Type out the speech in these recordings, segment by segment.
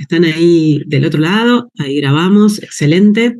están ahí del otro lado. Ahí grabamos, excelente.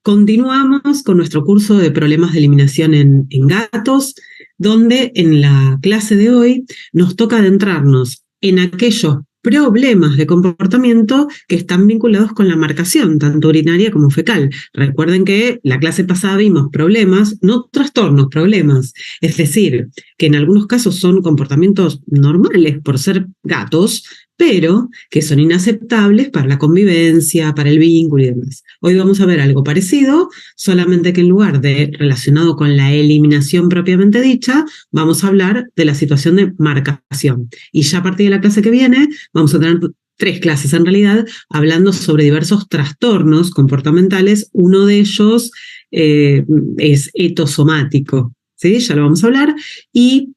Continuamos con nuestro curso de problemas de eliminación en gatos, donde en la clase de hoy nos toca adentrarnos en aquellos problemas de comportamiento que están vinculados con la marcación, tanto urinaria como fecal. Recuerden que la clase pasada vimos problemas, no trastornos, problemas. Es decir, que en algunos casos son comportamientos normales por ser gatos, pero que son inaceptables para la convivencia, para el vínculo y demás. Hoy vamos a ver algo parecido, solamente que en lugar de relacionado con la eliminación propiamente dicha, vamos a hablar de la situación de marcación. Y ya a partir de la clase que viene, vamos a tener 3 clases en realidad, hablando sobre diversos trastornos comportamentales. Uno de ellos es etosomático, ¿sí? Ya lo vamos a hablar. Y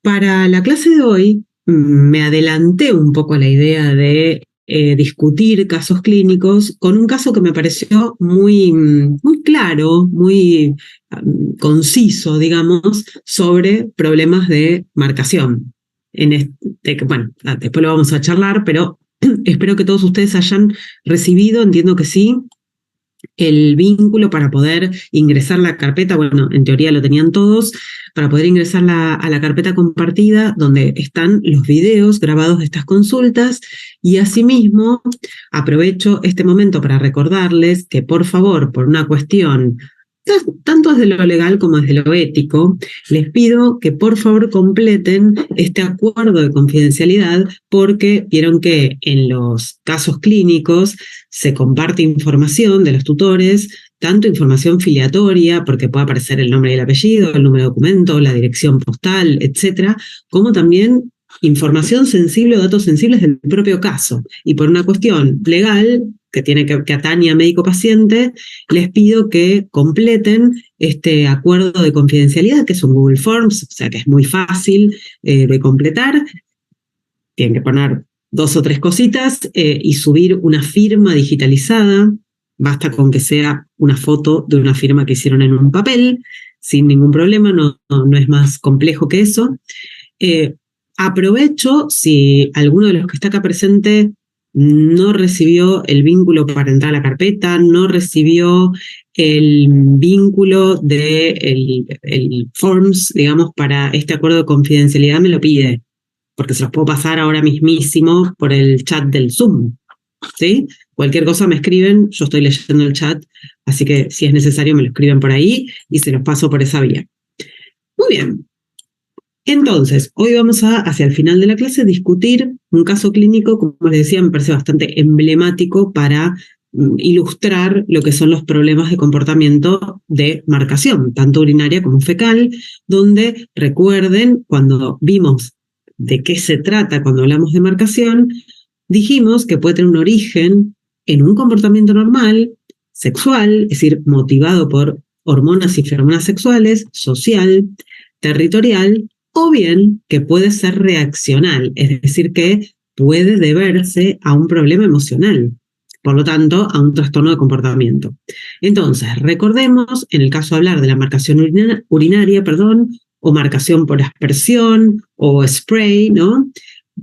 para la clase de hoy, me adelanté un poco a la idea de discutir casos clínicos con un caso que me pareció muy claro, muy conciso, digamos, sobre problemas de marcación. Bueno, después lo vamos a charlar, pero espero que todos ustedes hayan recibido, entiendo que sí, el vínculo para poder ingresar la carpeta. Bueno, en teoría lo tenían todos, para poder ingresar a la carpeta compartida donde están los videos grabados de estas consultas. Y asimismo aprovecho este momento para recordarles que por favor, por una cuestión tanto desde lo legal como desde lo ético, les pido que por favor completen este acuerdo de confidencialidad, porque vieron que en los casos clínicos se comparte información de los tutores, tanto información filiatoria, porque puede aparecer el nombre y el apellido, el número de documento, la dirección postal, etcétera, como también información sensible o datos sensibles del propio caso. Y por una cuestión legal que atañe a médico-paciente, les pido que completen este acuerdo de confidencialidad, que es un Google Forms, o sea que es muy fácil de completar. Tienen que poner 2 o 3 cositas y subir una firma digitalizada. Basta con que sea una foto de una firma que hicieron en un papel, sin ningún problema, no es más complejo que eso. Aprovecho, si alguno de los que está acá presente no recibió el vínculo para entrar a la carpeta, no recibió el vínculo de el forms, digamos, para este acuerdo de confidencialidad, me lo pide, porque se los puedo pasar ahora mismísimo por el chat del Zoom, ¿sí? Cualquier cosa me escriben, yo estoy leyendo el chat, así que si es necesario me lo escriben por ahí y se los paso por esa vía. Muy bien. Entonces, hoy vamos hacia el final de la clase, discutir un caso clínico, como les decía, me parece bastante emblemático para ilustrar lo que son los problemas de comportamiento de marcación, tanto urinaria como fecal, donde recuerden, cuando vimos de qué se trata cuando hablamos de marcación, dijimos que puede tener un origen en un comportamiento normal, sexual, es decir, motivado por hormonas y feromonas sexuales, social, territorial, o bien que puede ser reaccional, es decir, que puede deberse a un problema emocional, por lo tanto, a un trastorno de comportamiento. Entonces, recordemos, en el caso de hablar de la marcación urinaria, o marcación por aspersión, o spray, ¿no?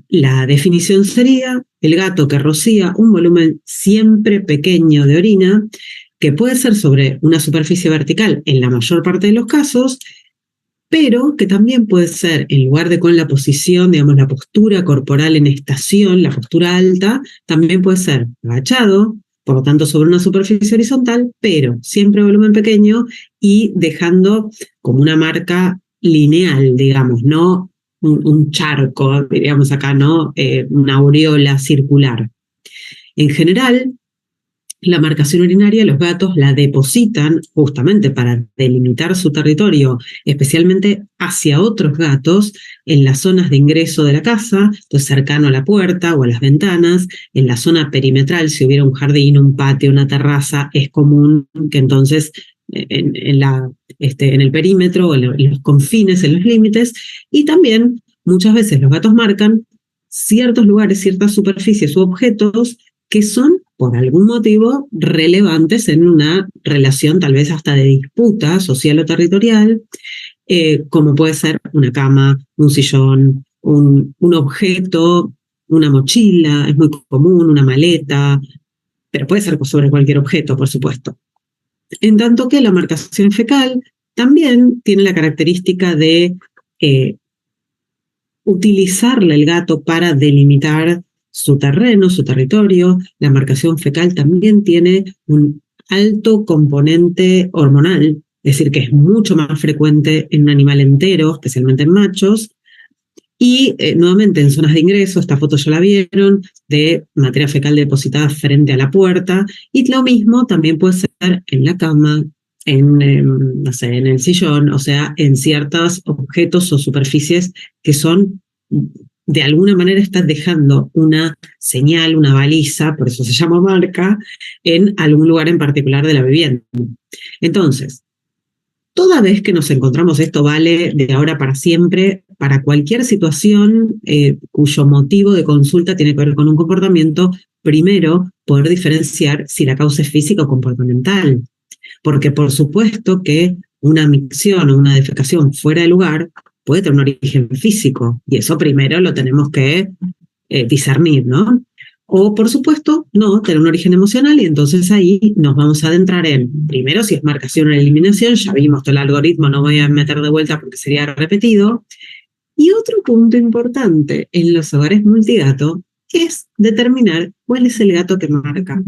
La definición sería el gato que rocía un volumen siempre pequeño de orina, que puede ser sobre una superficie vertical en la mayor parte de los casos, pero que también puede ser, en lugar de con la posición, digamos, la postura corporal en estación, la postura alta, también puede ser agachado, por lo tanto sobre una superficie horizontal, pero siempre volumen pequeño y dejando como una marca lineal, digamos, no un charco, diríamos acá, ¿no? Una aureola circular. En general, la marcación urinaria los gatos la depositan justamente para delimitar su territorio, especialmente hacia otros gatos, en las zonas de ingreso de la casa, entonces cercano a la puerta o a las ventanas, en la zona perimetral, si hubiera un jardín, un patio, una terraza, es común que entonces en el perímetro, o en los confines, en los límites, y también muchas veces los gatos marcan ciertos lugares, ciertas superficies u objetos que son, por algún motivo, relevantes en una relación tal vez hasta de disputa social o territorial, como puede ser una cama, un sillón, un objeto una mochila, es muy común, una maleta, pero puede ser sobre cualquier objeto, por supuesto. En tanto que la marcación fecal también tiene la característica de utilizarle el gato para delimitar su terreno, su territorio. La marcación fecal también tiene un alto componente hormonal, es decir, que es mucho más frecuente en un animal entero, especialmente en machos. Y nuevamente en zonas de ingreso, esta foto ya la vieron, de materia fecal depositada frente a la puerta, y lo mismo también puede ser en la cama, no sé, en el sillón, o sea, en ciertos objetos o superficies que son, de alguna manera están dejando una señal, una baliza, por eso se llama marca, en algún lugar en particular de la vivienda. Entonces, toda vez que nos encontramos, esto vale de ahora para siempre, para cualquier situación cuyo motivo de consulta tiene que ver con un comportamiento, primero poder diferenciar si la causa es física o comportamental. Porque por supuesto que una micción o una defecación fuera de lugar puede tener un origen físico, y eso primero lo tenemos que discernir, ¿no? O, por supuesto, no, tener un origen emocional, y entonces ahí nos vamos a adentrar en, primero, si es marcación o eliminación, ya vimos todo el algoritmo, no voy a meter de vuelta porque sería repetido. Y otro punto importante en los hogares multigato es determinar cuál es el gato que marca.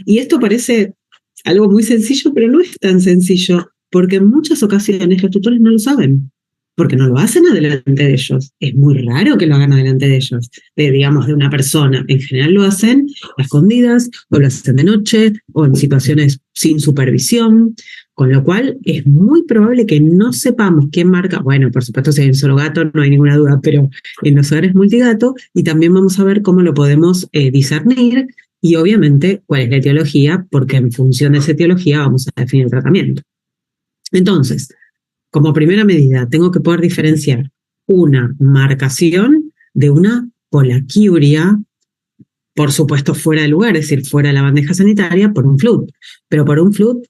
Y esto parece algo muy sencillo, pero no es tan sencillo, porque en muchas ocasiones los tutores no lo saben, porque no lo hacen adelante de ellos. Es muy raro que lo hagan adelante de ellos, digamos, de una persona. En general lo hacen a escondidas, o lo hacen de noche, o en situaciones sin supervisión, con lo cual es muy probable que no sepamos quién marca. Bueno, por supuesto, si hay un solo gato, no hay ninguna duda, pero en los hogares multigato, y también vamos a ver cómo lo podemos discernir, y obviamente cuál es la etiología, porque en función de esa etiología vamos a definir el tratamiento. Entonces, como primera medida, tengo que poder diferenciar una marcación de una polaquiuria, por supuesto fuera de lugar, es decir, fuera de la bandeja sanitaria, por un FLUT, pero por un FLUT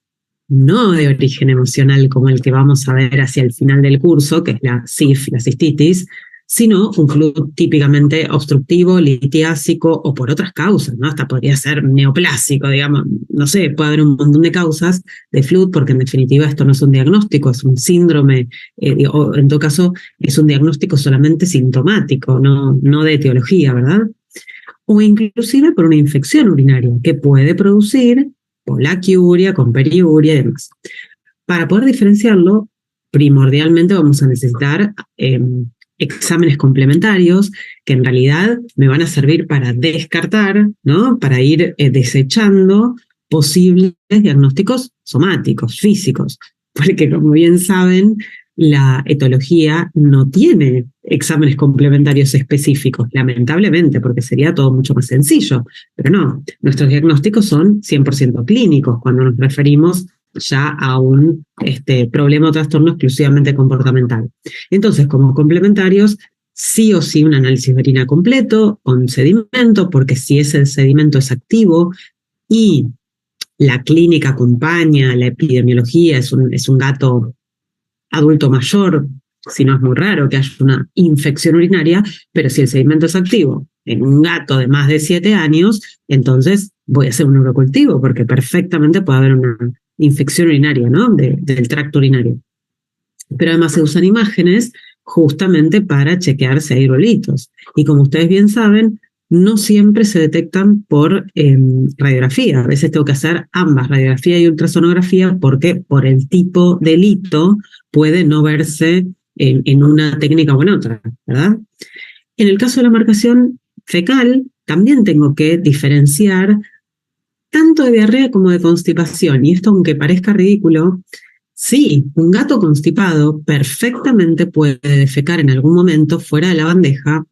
no de origen emocional como el que vamos a ver hacia el final del curso, que es la CIF, la cistitis, sino un FLUT típicamente obstructivo, litiásico o por otras causas, ¿no? Hasta podría ser neoplásico, digamos, no sé, puede haber un montón de causas de FLUT, porque en definitiva esto no es un diagnóstico, es un síndrome, o en todo caso es un diagnóstico solamente sintomático, no de etiología, ¿verdad? O inclusive por una infección urinaria que puede producir polaquiuria, con periuria y demás. Para poder diferenciarlo, primordialmente vamos a necesitar exámenes complementarios que en realidad me van a servir para descartar, ¿no? Para ir desechando posibles diagnósticos somáticos, físicos, porque como bien saben, la etología no tiene exámenes complementarios específicos, lamentablemente, porque sería todo mucho más sencillo, pero no, nuestros diagnósticos son 100% clínicos cuando nos referimos ya a un problema o trastorno exclusivamente comportamental. Entonces, como complementarios, sí o sí un análisis de orina completo con sedimento, porque si ese sedimento es activo y la clínica acompaña, la epidemiología, es un gato adulto mayor, si no es muy raro que haya una infección urinaria, pero si el sedimento es activo en un gato de más de 7 años, entonces voy a hacer un urocultivo, porque perfectamente puede haber una infección urinaria, ¿no? Del tracto urinario. Pero además se usan imágenes justamente para chequear si hay hidrolitos. Y como ustedes bien saben, no siempre se detectan por radiografía. A veces tengo que hacer ambas, radiografía y ultrasonografía, porque por el tipo de lito puede no verse en una técnica o en otra, ¿verdad? En el caso de la marcación fecal, también tengo que diferenciar tanto de diarrea como de constipación. Y esto, aunque parezca ridículo, sí, un gato constipado perfectamente puede defecar en algún momento fuera de la bandeja,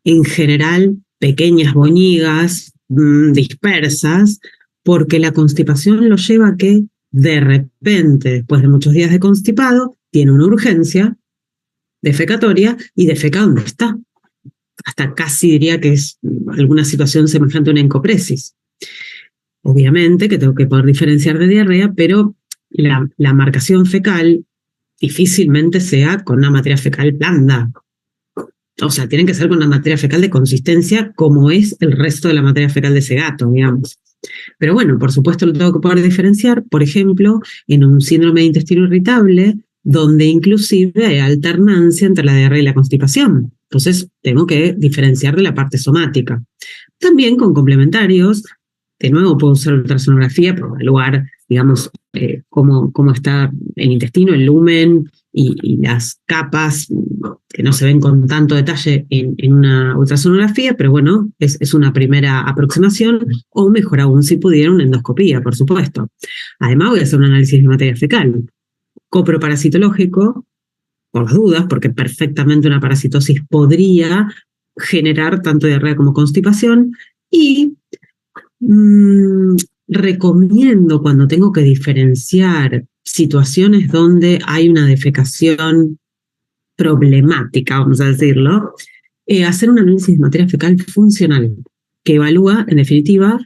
en general pequeñas boñigas dispersas, porque la constipación lo lleva a que de repente, después de muchos días de constipado, tiene una urgencia defecatoria y defeca donde está. Hasta casi diría que es alguna situación semejante a una encopresis. Obviamente que tengo que poder diferenciar de diarrea, pero la marcación fecal difícilmente sea con una materia fecal blanda. O sea, tienen que ser con una materia fecal de consistencia como es el resto de la materia fecal de ese gato, digamos. Pero bueno, por supuesto lo tengo que poder diferenciar, por ejemplo, en un síndrome de intestino irritable, donde inclusive hay alternancia entre la diarrea y la constipación. Entonces, tengo que diferenciar de la parte somática. También con complementarios, de nuevo puedo usar ultrasonografía para evaluar, digamos, cómo está el intestino, el lumen y las capas que no se ven con tanto detalle en una ultrasonografía, pero bueno, es una primera aproximación, o mejor aún si pudiera una endoscopía, por supuesto. Además voy a hacer un análisis de materia fecal, coproparasitológico, por las dudas, porque perfectamente una parasitosis podría generar tanto diarrea como constipación, y recomiendo cuando tengo que diferenciar situaciones donde hay una defecación problemática, vamos a decirlo, hacer un análisis de materia fecal funcional, que evalúa, en definitiva,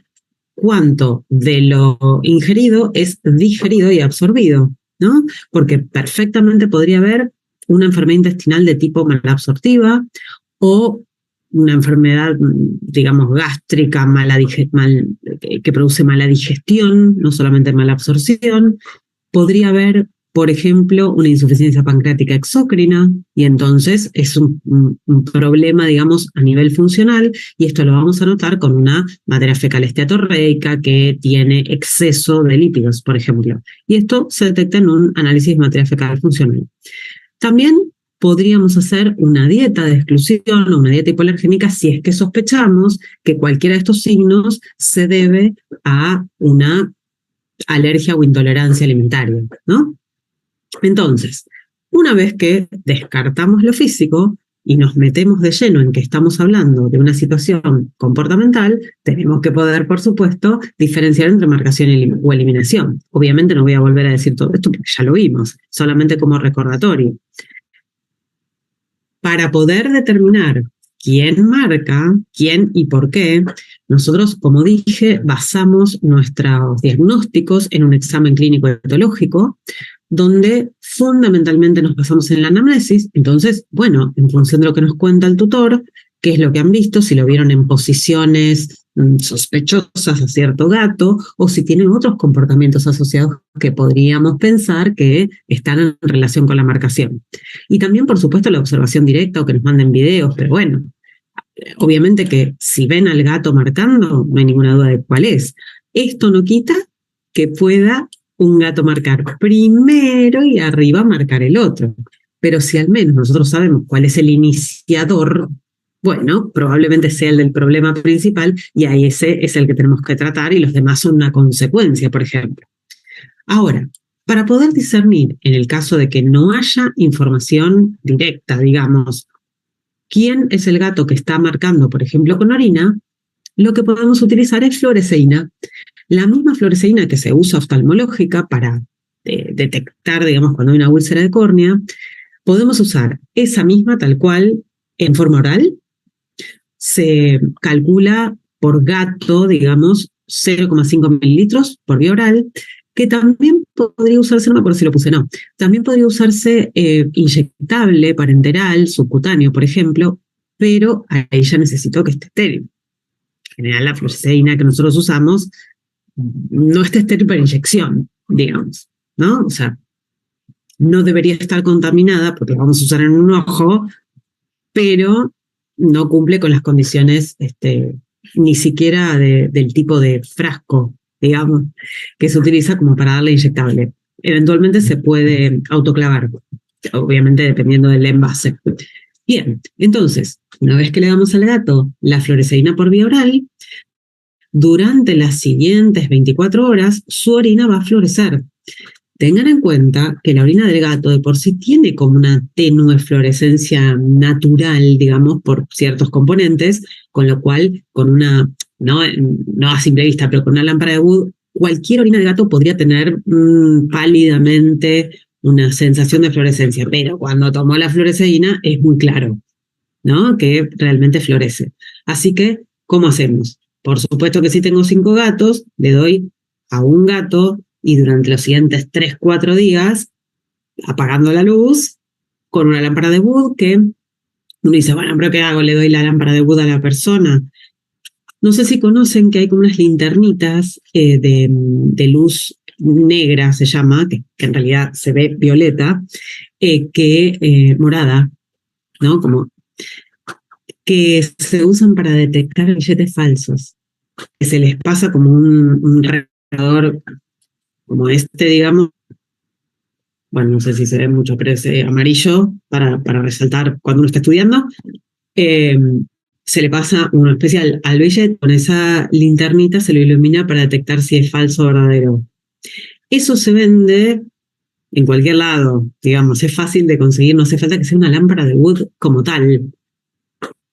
cuánto de lo ingerido es digerido y absorbido, ¿no? Porque perfectamente podría haber una enfermedad intestinal de tipo malabsortiva o una enfermedad, digamos, gástrica que produce mala digestión, no solamente mala absorción. Podría haber, por ejemplo, una insuficiencia pancreática exócrina, y entonces es un problema, digamos, a nivel funcional, y esto lo vamos a notar con una materia fecal esteatorreica que tiene exceso de lípidos, por ejemplo. Y esto se detecta en un análisis de materia fecal funcional. También podríamos hacer una dieta de exclusión o una dieta hipoalergénica si es que sospechamos que cualquiera de estos signos se debe a una alergia o intolerancia alimentaria, ¿no? Entonces, una vez que descartamos lo físico y nos metemos de lleno en que estamos hablando de una situación comportamental, tenemos que poder, por supuesto, diferenciar entre marcación o eliminación. Obviamente no voy a volver a decir todo esto porque ya lo vimos, solamente como recordatorio. Para poder determinar quién marca, quién y por qué, nosotros, como dije, basamos nuestros diagnósticos en un examen clínico etológico, donde fundamentalmente nos basamos en la anamnesis. Entonces, bueno, en función de lo que nos cuenta el tutor, qué es lo que han visto, si lo vieron en posiciones sospechosas a cierto gato, o si tienen otros comportamientos asociados que podríamos pensar que están en relación con la marcación. Y también, por supuesto, la observación directa o que nos manden videos, pero bueno, obviamente que si ven al gato marcando, no hay ninguna duda de cuál es. Esto no quita que pueda un gato marcar primero y arriba marcar el otro. Pero si al menos nosotros sabemos cuál es el iniciador, bueno, probablemente sea el del problema principal y ahí ese es el que tenemos que tratar y los demás son una consecuencia, por ejemplo. Ahora, para poder discernir, en el caso de que no haya información directa, digamos, quién es el gato que está marcando, por ejemplo, con orina, lo que podemos utilizar es fluoresceína. La misma fluoresceína que se usa oftalmológica para detectar, digamos, cuando hay una úlcera de córnea, podemos usar esa misma tal cual en forma oral. Se calcula por gato, digamos, 0,5 mililitros por vía oral, que también podría usarse, no me acuerdo si lo puse, no, también podría usarse inyectable, parenteral, subcutáneo, por ejemplo, pero ahí ya necesito que esté estéril. En general, la fluoresceína que nosotros usamos no está estéril para inyección, digamos, ¿no? O sea, no debería estar contaminada porque la vamos a usar en un ojo, pero no cumple con las condiciones ni siquiera del tipo de frasco, digamos, que se utiliza como para darle inyectable. Eventualmente se puede autoclavar, obviamente dependiendo del envase. Bien, entonces, una vez que le damos al gato la fluoresceína por vía oral, durante las siguientes 24 horas su orina va a fluorescer. Tengan en cuenta que la orina del gato de por sí tiene como una tenue fluorescencia natural, digamos, por ciertos componentes, con lo cual con una, no a simple vista, pero con una lámpara de Wood, cualquier orina de gato podría tener pálidamente una sensación de fluorescencia, pero cuando tomó la fluoresceína es muy claro, ¿no? Que realmente florece. Así que, ¿cómo hacemos? Por supuesto que si tengo 5 gatos, le doy a un gato y durante los siguientes 3-4 días, apagando la luz, con una lámpara de Wood que Uno dice, bueno, pero ¿qué hago? ¿Le doy la lámpara de Wood a la persona? No sé si conocen que hay como unas linternitas de luz negra, se llama, que en realidad se ve violeta, morada, ¿no? Como que se usan para detectar billetes falsos, que se les pasa como un radiador como este, digamos, bueno, no sé si se ve mucho, pero es amarillo para resaltar cuando uno está estudiando. eh, Se le pasa uno especial al billete, con esa linternita se lo ilumina para detectar si es falso o verdadero. Eso se vende en cualquier lado, digamos, es fácil de conseguir, no hace falta que sea una lámpara de Wood como tal.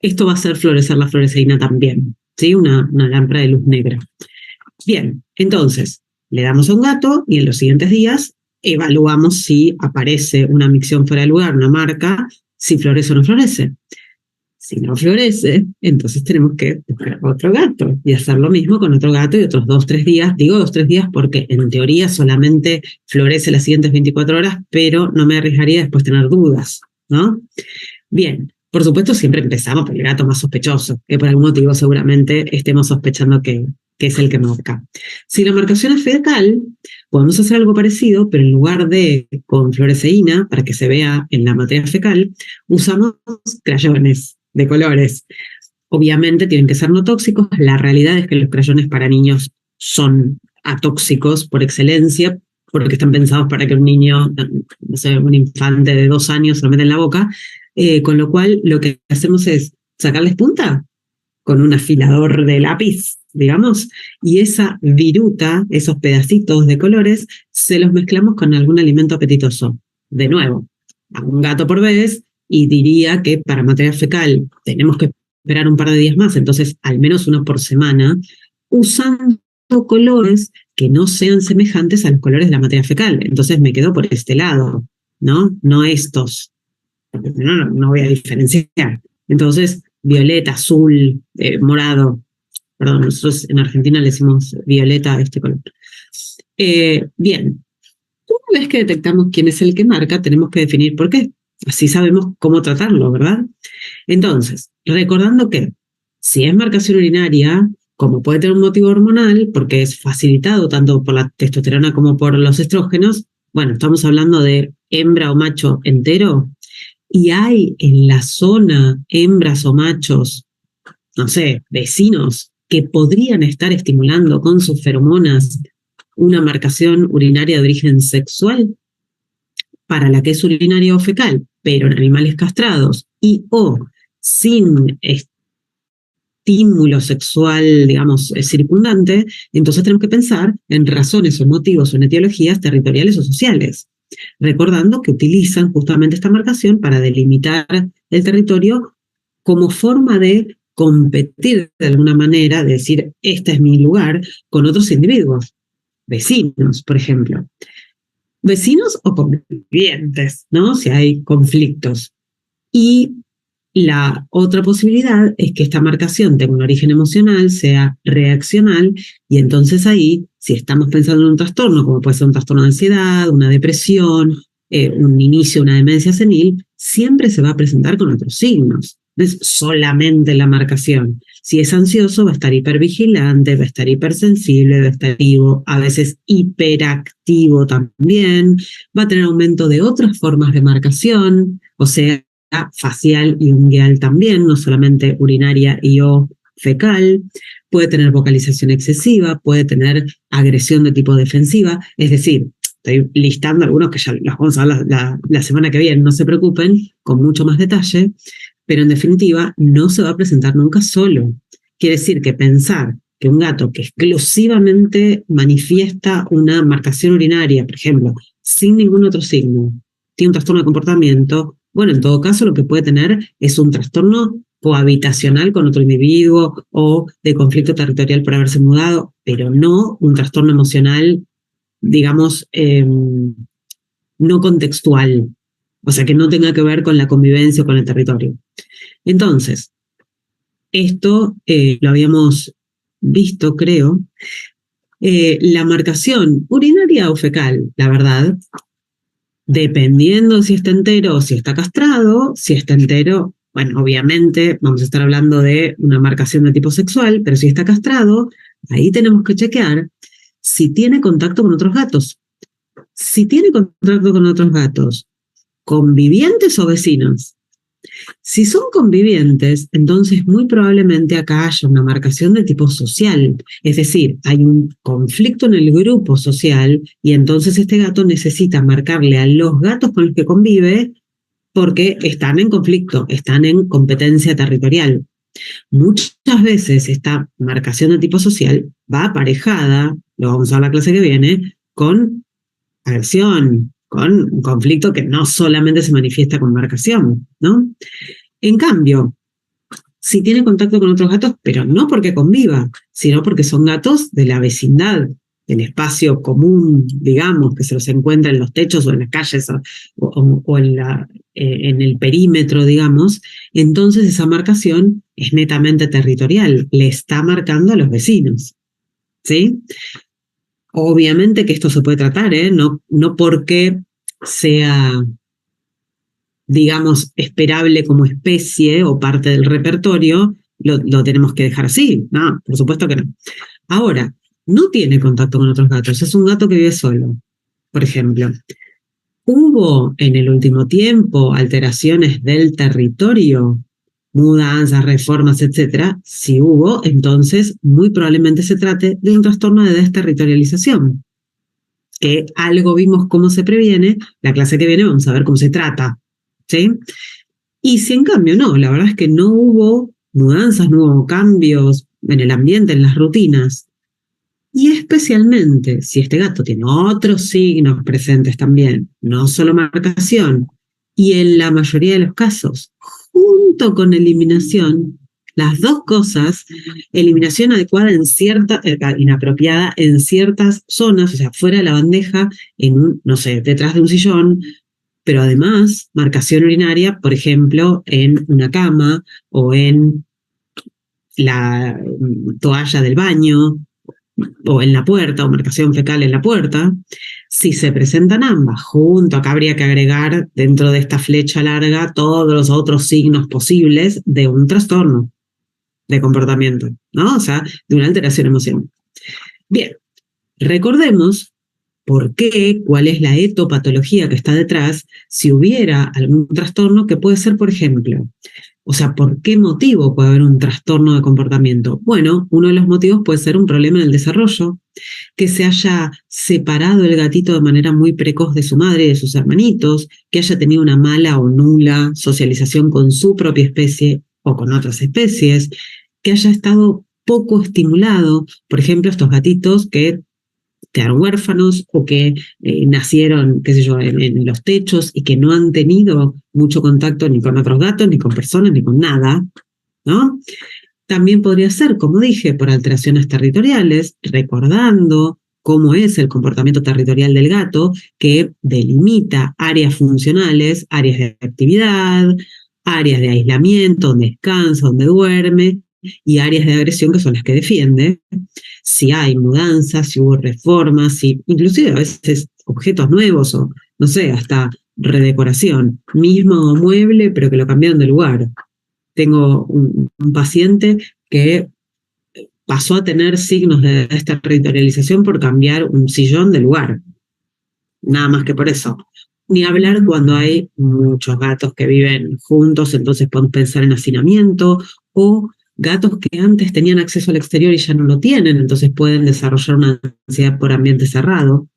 Esto va a hacer florecer la floreseína también, ¿sí? Una lámpara de luz negra. Bien, entonces, le damos a un gato y en los siguientes días evaluamos si aparece una micción fuera de lugar, una marca, si florece o no florece. Si no florece, entonces tenemos que buscar otro gato y hacer lo mismo con otro gato y otros 2, 3 días. Digo 2, 3 días porque en teoría solamente florece las siguientes 24 horas, pero no me arriesgaría después tener dudas, ¿no? Bien, por supuesto siempre empezamos por el gato más sospechoso, que por algún motivo seguramente estemos sospechando que es el que marca. Si la marcación es fecal, podemos hacer algo parecido, pero en lugar de con fluoresceína, para que se vea en la materia fecal, usamos crayones de colores. Obviamente tienen que ser no tóxicos. La realidad es que los crayones para niños son atóxicos por excelencia, porque están pensados para que un niño, no sé, un infante de 2 años se lo meta en la boca, con lo cual lo que hacemos es sacarles punta con un afilador de lápiz, digamos, y esa viruta, esos pedacitos de colores, se los mezclamos con algún alimento apetitoso. De nuevo, a un gato por vez, y diría que para materia fecal tenemos que esperar un par de días más, entonces al menos uno por semana, usando colores que no sean semejantes a los colores de la materia fecal. Entonces me quedo por este lado, ¿no? No estos, porque no voy a diferenciar. Entonces, violeta, azul, morado, perdón, nosotros en Argentina le decimos violeta a este color. Bien, una vez que detectamos quién es el que marca, tenemos que definir por qué. Así sabemos cómo tratarlo, ¿verdad? Entonces, recordando que si es marcación urinaria, como puede tener un motivo hormonal, porque es facilitado tanto por la testosterona como por los estrógenos, bueno, estamos hablando de hembra o macho entero, y hay en la zona hembras o machos, no sé, vecinos, que podrían estar estimulando con sus feromonas una marcación urinaria de origen sexual, para la que es urinaria o fecal, pero en animales castrados y o sin estímulo sexual, digamos, circundante, entonces tenemos que pensar en razones o motivos o en etiologías territoriales o sociales, recordando que utilizan justamente esta marcación para delimitar el territorio como forma de competir de alguna manera, de decir, este es mi lugar, con otros individuos, vecinos, por ejemplo. Vecinos o convivientes, ¿no? Si hay conflictos. Y la otra posibilidad es que esta marcación tenga un origen emocional, sea reaccional, y entonces ahí, si estamos pensando en un trastorno, como puede ser un trastorno de ansiedad, una depresión, un inicio, una demencia senil, siempre se va a presentar con otros signos. No es solamente la marcación. Si es ansioso, va a estar hipervigilante, va a estar hipersensible, va a estar activo, a veces hiperactivo también, va a tener aumento de otras formas de marcación, o sea, facial y ungueal también, no solamente urinaria y o fecal, puede tener vocalización excesiva, puede tener agresión de tipo defensiva, es decir, estoy listando algunos que ya los vamos a hablar la semana que viene, no se preocupen, con mucho más detalle, pero en definitiva no se va a presentar nunca solo. Quiere decir que pensar que un gato que exclusivamente manifiesta una marcación urinaria, por ejemplo, sin ningún otro signo, tiene un trastorno de comportamiento, bueno, en todo caso lo que puede tener es un trastorno cohabitacional con otro individuo o de conflicto territorial por haberse mudado, pero no un trastorno emocional, digamos, no contextual, o sea, que no tenga que ver con la convivencia o con el territorio. Entonces, esto lo habíamos visto, creo, la marcación urinaria o fecal, la verdad, dependiendo si está entero o si está castrado, si está entero bueno, obviamente vamos a estar hablando de una marcación de tipo sexual, pero si está castrado, ahí tenemos que chequear si tiene contacto con otros gatos. Si tiene contacto con otros gatos, convivientes o vecinos. Si son convivientes, entonces muy probablemente acá haya una marcación de tipo social, es decir, hay un conflicto en el grupo social y entonces este gato necesita marcarle a los gatos con los que convive porque están en conflicto, están en competencia territorial. Muchas veces esta marcación de tipo social va aparejada, lo vamos a ver la clase que viene, con agresión, con un conflicto que no solamente se manifiesta con marcación, ¿no? En cambio, si tiene contacto con otros gatos, pero no porque conviva, sino porque son gatos de la vecindad, del espacio común, digamos, que se los encuentra en los techos o en las calles o en el perímetro, digamos, entonces esa marcación es netamente territorial, le está marcando a los vecinos, ¿sí? Obviamente que esto se puede tratar, no porque sea, digamos, esperable como especie o parte del repertorio, lo tenemos que dejar así. No, por supuesto que no. Ahora, no tiene contacto con otros gatos, es un gato que vive solo, por ejemplo. ¿Hubo en el último tiempo alteraciones del territorio, mudanzas, reformas, etcétera? Si hubo, entonces muy probablemente se trate de un trastorno de desterritorialización, que algo vimos cómo se previene, la clase que viene vamos a ver cómo se trata, ¿sí? Y si en cambio no, la verdad es que no hubo mudanzas, no hubo cambios en el ambiente, en las rutinas, y especialmente si este gato tiene otros signos presentes también, no solo marcación, y en la mayoría de los casos, junto con eliminación, las dos cosas, eliminación adecuada en cierta, inapropiada en ciertas zonas, o sea, fuera de la bandeja, en un, no sé, detrás de un sillón, pero además marcación urinaria, por ejemplo, en una cama o en la toalla del baño, o en la puerta, o marcación fecal en la puerta. Si se presentan ambas junto, acá habría que agregar dentro de esta flecha larga todos los otros signos posibles de un trastorno de comportamiento, ¿no? O sea, de una alteración emocional. Bien, recordemos por qué, cuál es la etopatología que está detrás, si hubiera algún trastorno que puede ser, por ejemplo, o sea, ¿por qué motivo puede haber un trastorno de comportamiento? Bueno, uno de los motivos puede ser un problema en el desarrollo, que se haya separado el gatito de manera muy precoz de su madre y de sus hermanitos, que haya tenido una mala o nula socialización con su propia especie o con otras especies, que haya estado poco estimulado, por ejemplo, estos gatitos que quedaron huérfanos o que nacieron, qué sé yo, en los techos y que no han tenido mucho contacto ni con otros gatos, ni con personas, ni con nada, ¿no? También podría ser, como dije, por alteraciones territoriales, recordando cómo es el comportamiento territorial del gato, que delimita áreas funcionales, áreas de actividad, áreas de aislamiento, donde descansa, donde duerme, y áreas de agresión que son las que defiende. Si hay mudanzas, si hubo reformas, si inclusive a veces objetos nuevos o, no sé, hasta redecoración, mismo mueble, pero que lo cambiaron de lugar. Tengo un paciente que pasó a tener signos de esta territorialización por cambiar un sillón de lugar. Nada más que por eso. Ni hablar cuando hay muchos gatos que viven juntos, entonces podemos pensar en hacinamiento, o gatos que antes tenían acceso al exterior y ya no lo tienen, entonces pueden desarrollar una ansiedad por ambiente cerrado,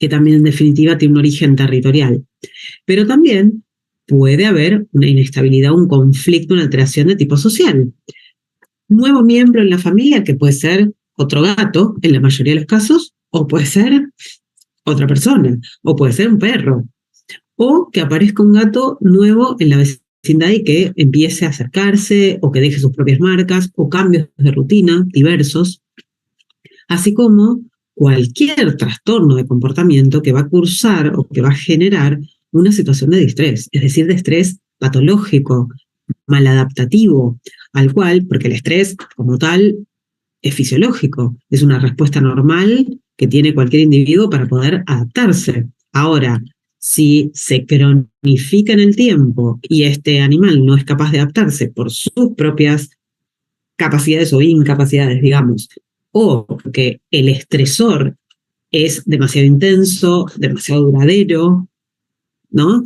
que también en definitiva tiene un origen territorial. Pero también puede haber una inestabilidad, un conflicto, una alteración de tipo social. Nuevo miembro en la familia que puede ser otro gato, en la mayoría de los casos, o puede ser otra persona, o puede ser un perro, o que aparezca un gato nuevo en la vecindad y que empiece a acercarse, o que deje sus propias marcas, o cambios de rutina diversos, así como cualquier trastorno de comportamiento que va a cursar o que va a generar una situación de distrés, es decir, de estrés patológico, maladaptativo, al cual, porque el estrés como tal es fisiológico, es una respuesta normal que tiene cualquier individuo para poder adaptarse. Ahora, si se cronifica en el tiempo y este animal no es capaz de adaptarse por sus propias capacidades o incapacidades, digamos, o que el estresor es demasiado intenso, demasiado duradero, ¿no?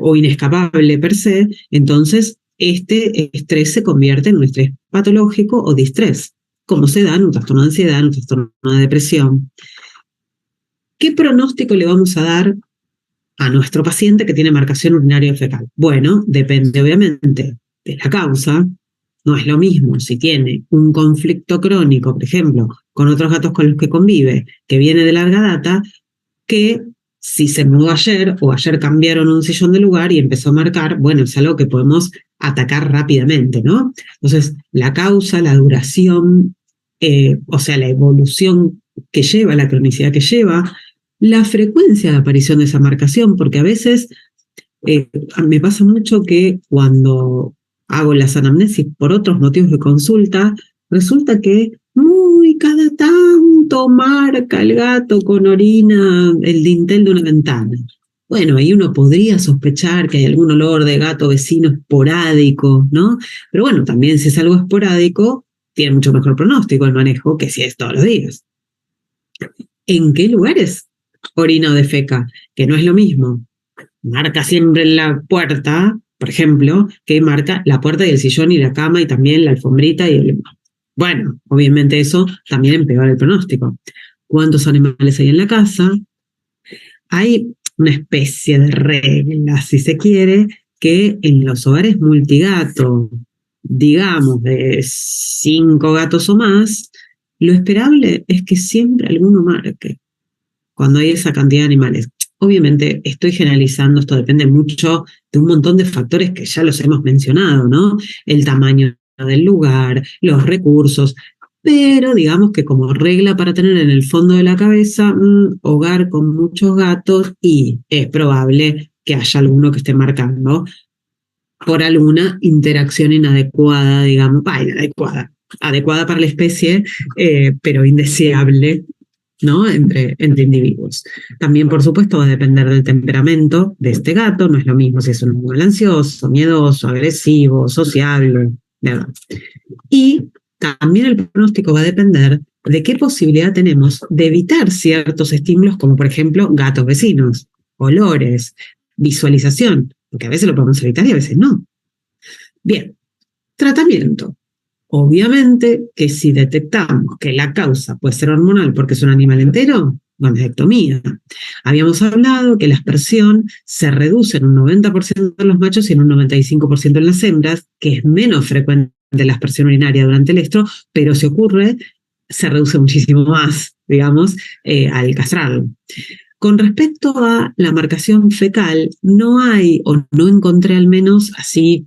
O inescapable per se, entonces este estrés se convierte en un estrés patológico o distrés, como se da en un trastorno de ansiedad, en un trastorno de depresión. ¿Qué pronóstico le vamos a dar a nuestro paciente que tiene marcación urinaria fecal? Bueno, depende obviamente de la causa. No es lo mismo si tiene un conflicto crónico, por ejemplo, con otros gatos con los que convive, que viene de larga data, que si se mudó ayer o ayer cambiaron un sillón de lugar y empezó a marcar, bueno, es algo que podemos atacar rápidamente, ¿no? Entonces, la causa, la duración, o sea, la evolución que lleva, la cronicidad que lleva, la frecuencia de aparición de esa marcación, porque a veces me pasa mucho que cuando hago las anamnesis por otros motivos de consulta, resulta que muy cada tanto marca el gato con orina el dintel de una ventana. Bueno, ahí uno podría sospechar que hay algún olor de gato vecino esporádico, ¿no? Pero bueno, también si es algo esporádico, tiene mucho mejor pronóstico el manejo que si es todos los días. ¿En qué lugares orina o defeca? Que no es lo mismo. Marca siempre en la puerta, por ejemplo, que marca la puerta y el sillón y la cama y también la alfombrita y el... Bueno, obviamente eso también empeora el pronóstico. ¿Cuántos animales hay en la casa? Hay una especie de regla, si se quiere, que en los hogares multigato, digamos de 5 gatos o más, lo esperable es que siempre alguno marque cuando hay esa cantidad de animales. Obviamente estoy generalizando, esto depende mucho de un montón de factores que ya los hemos mencionado, ¿no? El tamaño del lugar, los recursos, pero digamos que como regla para tener en el fondo de la cabeza, hogar con muchos gatos y es probable que haya alguno que esté marcando por alguna interacción inadecuada, digamos, adecuada para la especie, pero indeseable, ¿no? Entre individuos. También, por supuesto, va a depender del temperamento de este gato. No es lo mismo si es un animal ansioso, miedoso, agresivo, sociable, ¿verdad? Y también el pronóstico va a depender de qué posibilidad tenemos de evitar ciertos estímulos, como por ejemplo gatos vecinos, olores, visualización, porque a veces lo podemos evitar y a veces no. Bien, tratamiento. Obviamente que si detectamos que la causa puede ser hormonal porque es un animal entero, gonadectomía. Habíamos hablado que la aspersión se reduce en un 90% en los machos y en un 95% en las hembras, que es menos frecuente la aspersión urinaria durante el estro, pero si ocurre, se reduce muchísimo más, digamos, al castrarlo. Con respecto a la marcación fecal, no hay, o no encontré al menos así,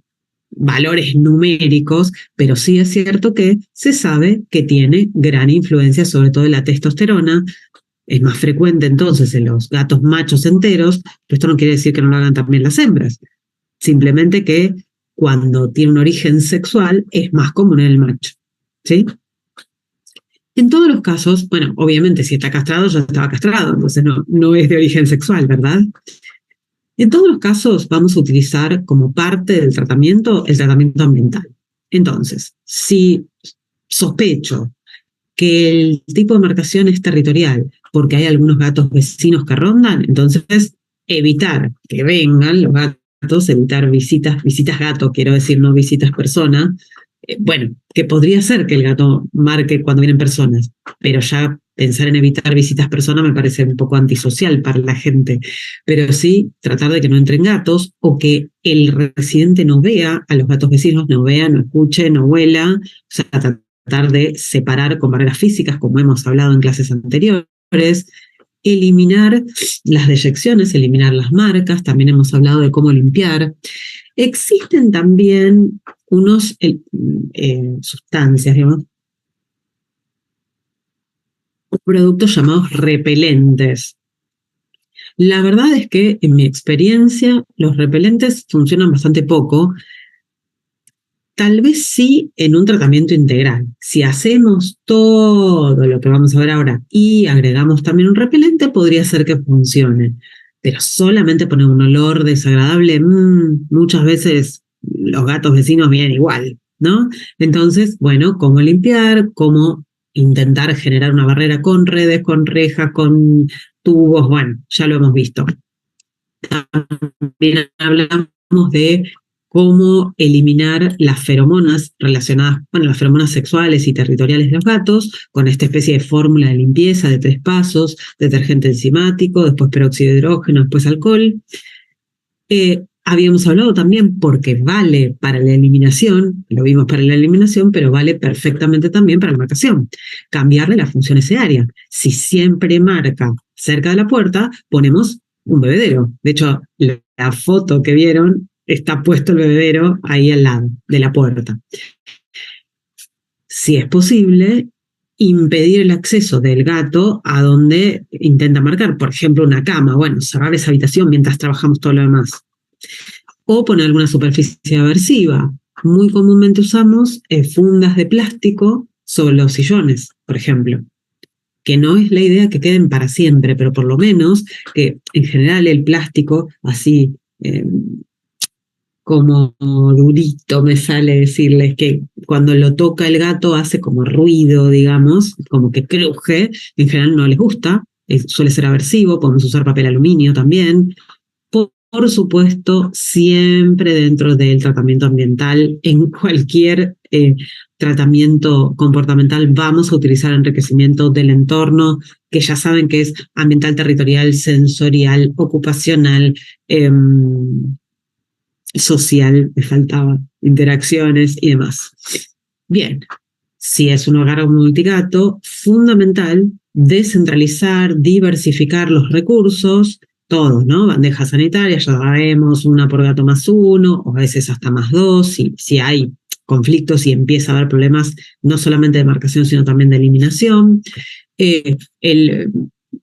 valores numéricos, pero sí es cierto que se sabe que tiene gran influencia sobre todo en la testosterona. Es más frecuente entonces en los gatos machos enteros, pero esto no quiere decir que no lo hagan también las hembras. Simplemente que cuando tiene un origen sexual es más común en el macho, ¿sí? En todos los casos, bueno, obviamente si está castrado ya estaba castrado, entonces no es de origen sexual, ¿verdad? En todos los casos vamos a utilizar como parte del tratamiento el tratamiento ambiental. Entonces, si sospecho que el tipo de marcación es territorial porque hay algunos gatos vecinos que rondan, entonces evitar que vengan los gatos, evitar visitas gato, quiero decir, no visitas persona. Bueno, que podría ser que el gato marque cuando vienen personas, pero ya pensar en evitar visitas personas me parece un poco antisocial para la gente. Pero sí tratar de que no entren gatos o que el residente no vea a los gatos vecinos, no vea, no escuche, no huela. O sea, tratar de separar con barreras físicas, como hemos hablado en clases anteriores. Eliminar las deyecciones, eliminar las marcas, también hemos hablado de cómo limpiar. Existen también unos sustancias, digamos, productos llamados repelentes. La verdad es que en mi experiencia los repelentes funcionan bastante poco. Tal vez sí en un tratamiento integral. Si hacemos todo lo que vamos a ver ahora y agregamos también un repelente, podría ser que funcione. pero solamente poner un olor desagradable, muchas veces los gatos vecinos vienen igual, ¿no? Entonces, bueno, cómo limpiar, cómo intentar generar una barrera con redes, con rejas, con tubos, bueno, ya lo hemos visto. También hablamos de cómo eliminar las feromonas relacionadas, bueno, las feromonas sexuales y territoriales de los gatos, con esta especie de fórmula de limpieza de 3 pasos, detergente enzimático, después peróxido de hidrógeno, después alcohol. Habíamos hablado también porque vale para la eliminación, lo vimos para la eliminación, pero vale perfectamente también para la marcación. Cambiarle la función ese área. Si siempre marca cerca de la puerta, ponemos un bebedero. De hecho, la foto que vieron está puesto el bebedero ahí al lado de la puerta. Si es posible, impedir el acceso del gato a donde intenta marcar, por ejemplo, una cama. Bueno, cerrar esa habitación mientras trabajamos todo lo demás. O poner alguna superficie aversiva. Muy comúnmente usamos fundas de plástico sobre los sillones, por ejemplo, que no es la idea que queden para siempre, pero por lo menos que en general el plástico, así como durito me sale decirles, que cuando lo toca el gato hace como ruido, digamos, como que cruje, en general no les gusta, suele ser aversivo, podemos usar papel aluminio también. Por supuesto, siempre dentro del tratamiento ambiental, en cualquier tratamiento comportamental vamos a utilizar enriquecimiento del entorno, que ya saben que es ambiental, territorial, sensorial, ocupacional, social, me faltaba, interacciones y demás. Bien, si es un hogar multigato, fundamental descentralizar, diversificar los recursos, todos, ¿no? Bandejas sanitarias, ya sabemos, una por gato más uno, o a veces hasta más dos, si hay conflictos y empieza a haber problemas no solamente de marcación, sino también de eliminación.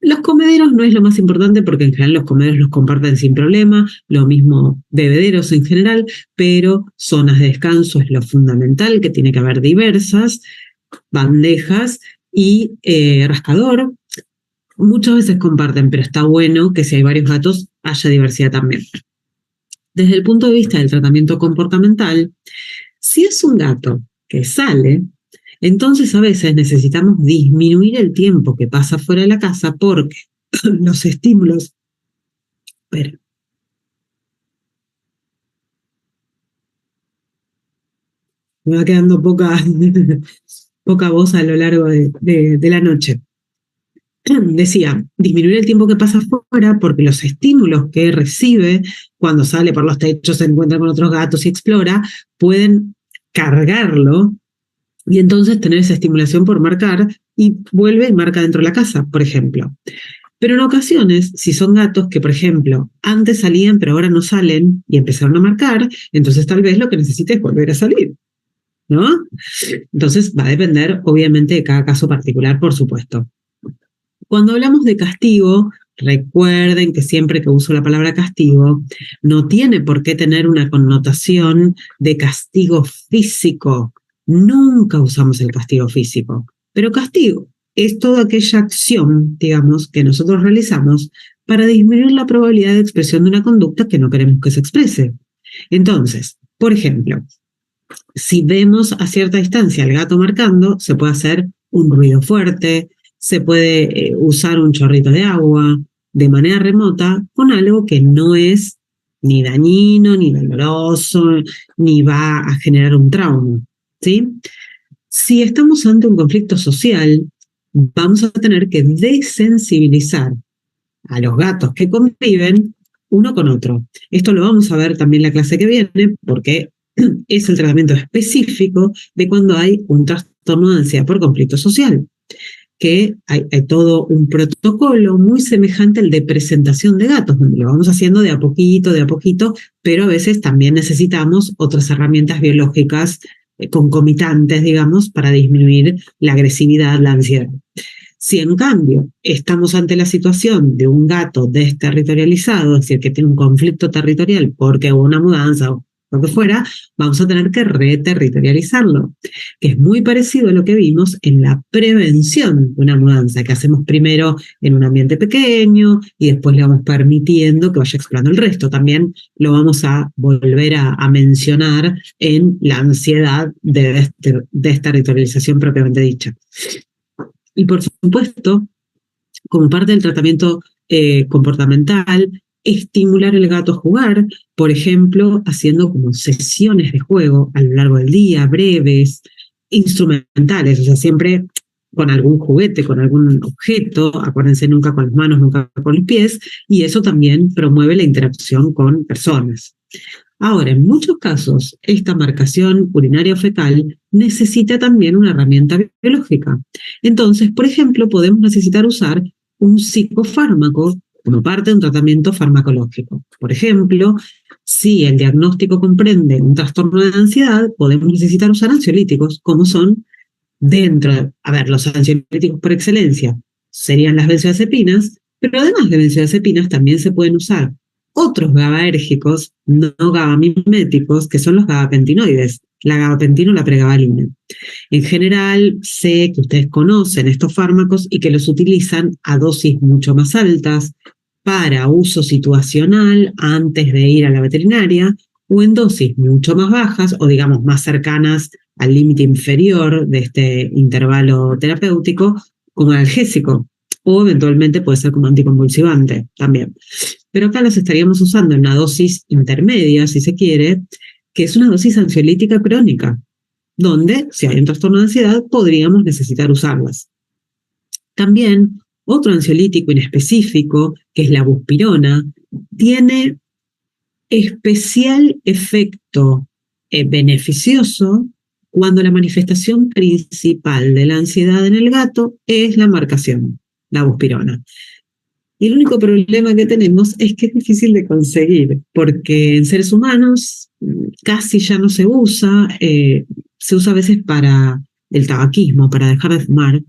Los comederos no es lo más importante porque en general los comederos los comparten sin problema, lo mismo bebederos en general, pero zonas de descanso es lo fundamental, que tiene que haber diversas, bandejas y rascador. Muchas veces comparten, pero está bueno que si hay varios gatos haya diversidad también. Desde el punto de vista del tratamiento comportamental, si es un gato que sale, entonces a veces necesitamos disminuir el tiempo que pasa fuera de la casa porque los estímulos... Espera. Me va quedando poca voz a lo largo de la noche. Decía, disminuir el tiempo que pasa afuera porque los estímulos que recibe cuando sale por los techos, se encuentra con otros gatos y explora, pueden cargarlo y entonces tener esa estimulación por marcar y vuelve y marca dentro de la casa, por ejemplo. Pero en ocasiones, si son gatos que, por ejemplo, antes salían pero ahora no salen y empezaron a marcar, entonces tal vez lo que necesita es volver a salir, ¿no? Entonces va a depender, obviamente, de cada caso particular, por supuesto. Cuando hablamos de castigo, recuerden que siempre que uso la palabra castigo, no tiene por qué tener una connotación de castigo físico. Nunca usamos el castigo físico, pero castigo es toda aquella acción, digamos, que nosotros realizamos para disminuir la probabilidad de expresión de una conducta que no queremos que se exprese. Entonces, por ejemplo, si vemos a cierta distancia al gato marcando, se puede hacer un ruido fuerte, se puede usar un chorrito de agua de manera remota con algo que no es ni dañino, ni doloroso, ni va a generar un trauma, ¿sí? Si estamos ante un conflicto social, vamos a tener que desensibilizar a los gatos que conviven uno con otro. Esto lo vamos a ver también en la clase que viene, porque es el tratamiento específico de cuando hay un trastorno de ansiedad por conflicto social, que hay todo un protocolo muy semejante al de presentación de gatos, donde lo vamos haciendo de a poquito, pero a veces también necesitamos otras herramientas biológicas concomitantes, digamos, para disminuir la agresividad, la ansiedad. Si en cambio estamos ante la situación de un gato desterritorializado, es decir, que tiene un conflicto territorial porque hubo una mudanza lo que fuera, vamos a tener que reterritorializarlo, que es muy parecido a lo que vimos en la prevención de una mudanza, que hacemos primero en un ambiente pequeño y después le vamos permitiendo que vaya explorando el resto. También lo vamos a volver a mencionar en la ansiedad de desterritorialización propiamente dicha. Y por supuesto, como parte del tratamiento comportamental, estimular el gato a jugar, por ejemplo, haciendo como sesiones de juego a lo largo del día, breves, instrumentales, o sea, siempre con algún juguete, con algún objeto, acuérdense, nunca con las manos, nunca con los pies, y eso también promueve la interacción con personas. Ahora, en muchos casos, esta marcación urinaria o fecal necesita también una herramienta biológica. Entonces, por ejemplo, podemos necesitar usar un psicofármaco como parte de un tratamiento farmacológico. Por ejemplo, si el diagnóstico comprende un trastorno de ansiedad, podemos necesitar usar ansiolíticos, como son los ansiolíticos por excelencia serían las benzodiazepinas, pero además de benzodiazepinas también se pueden usar otros GABAérgicos, no GABAmiméticos, que son los gabapentinoides, la gabapentina o la pregabalina. En general, sé que ustedes conocen estos fármacos y que los utilizan a dosis mucho más altas para uso situacional antes de ir a la veterinaria o en dosis mucho más bajas o digamos más cercanas al límite inferior de este intervalo terapéutico como analgésico o eventualmente puede ser como anticonvulsivante también. Pero acá las estaríamos usando en una dosis intermedia, si se quiere, que es una dosis ansiolítica crónica, donde, si hay un trastorno de ansiedad, podríamos necesitar usarlas. También, otro ansiolítico inespecífico, que es la buspirona, tiene especial efecto beneficioso cuando la manifestación principal de la ansiedad en el gato es la marcación, la buspirona. Y el único problema que tenemos es que es difícil de conseguir, porque en seres humanos casi ya no se usa a veces para el tabaquismo, para dejar de fumar,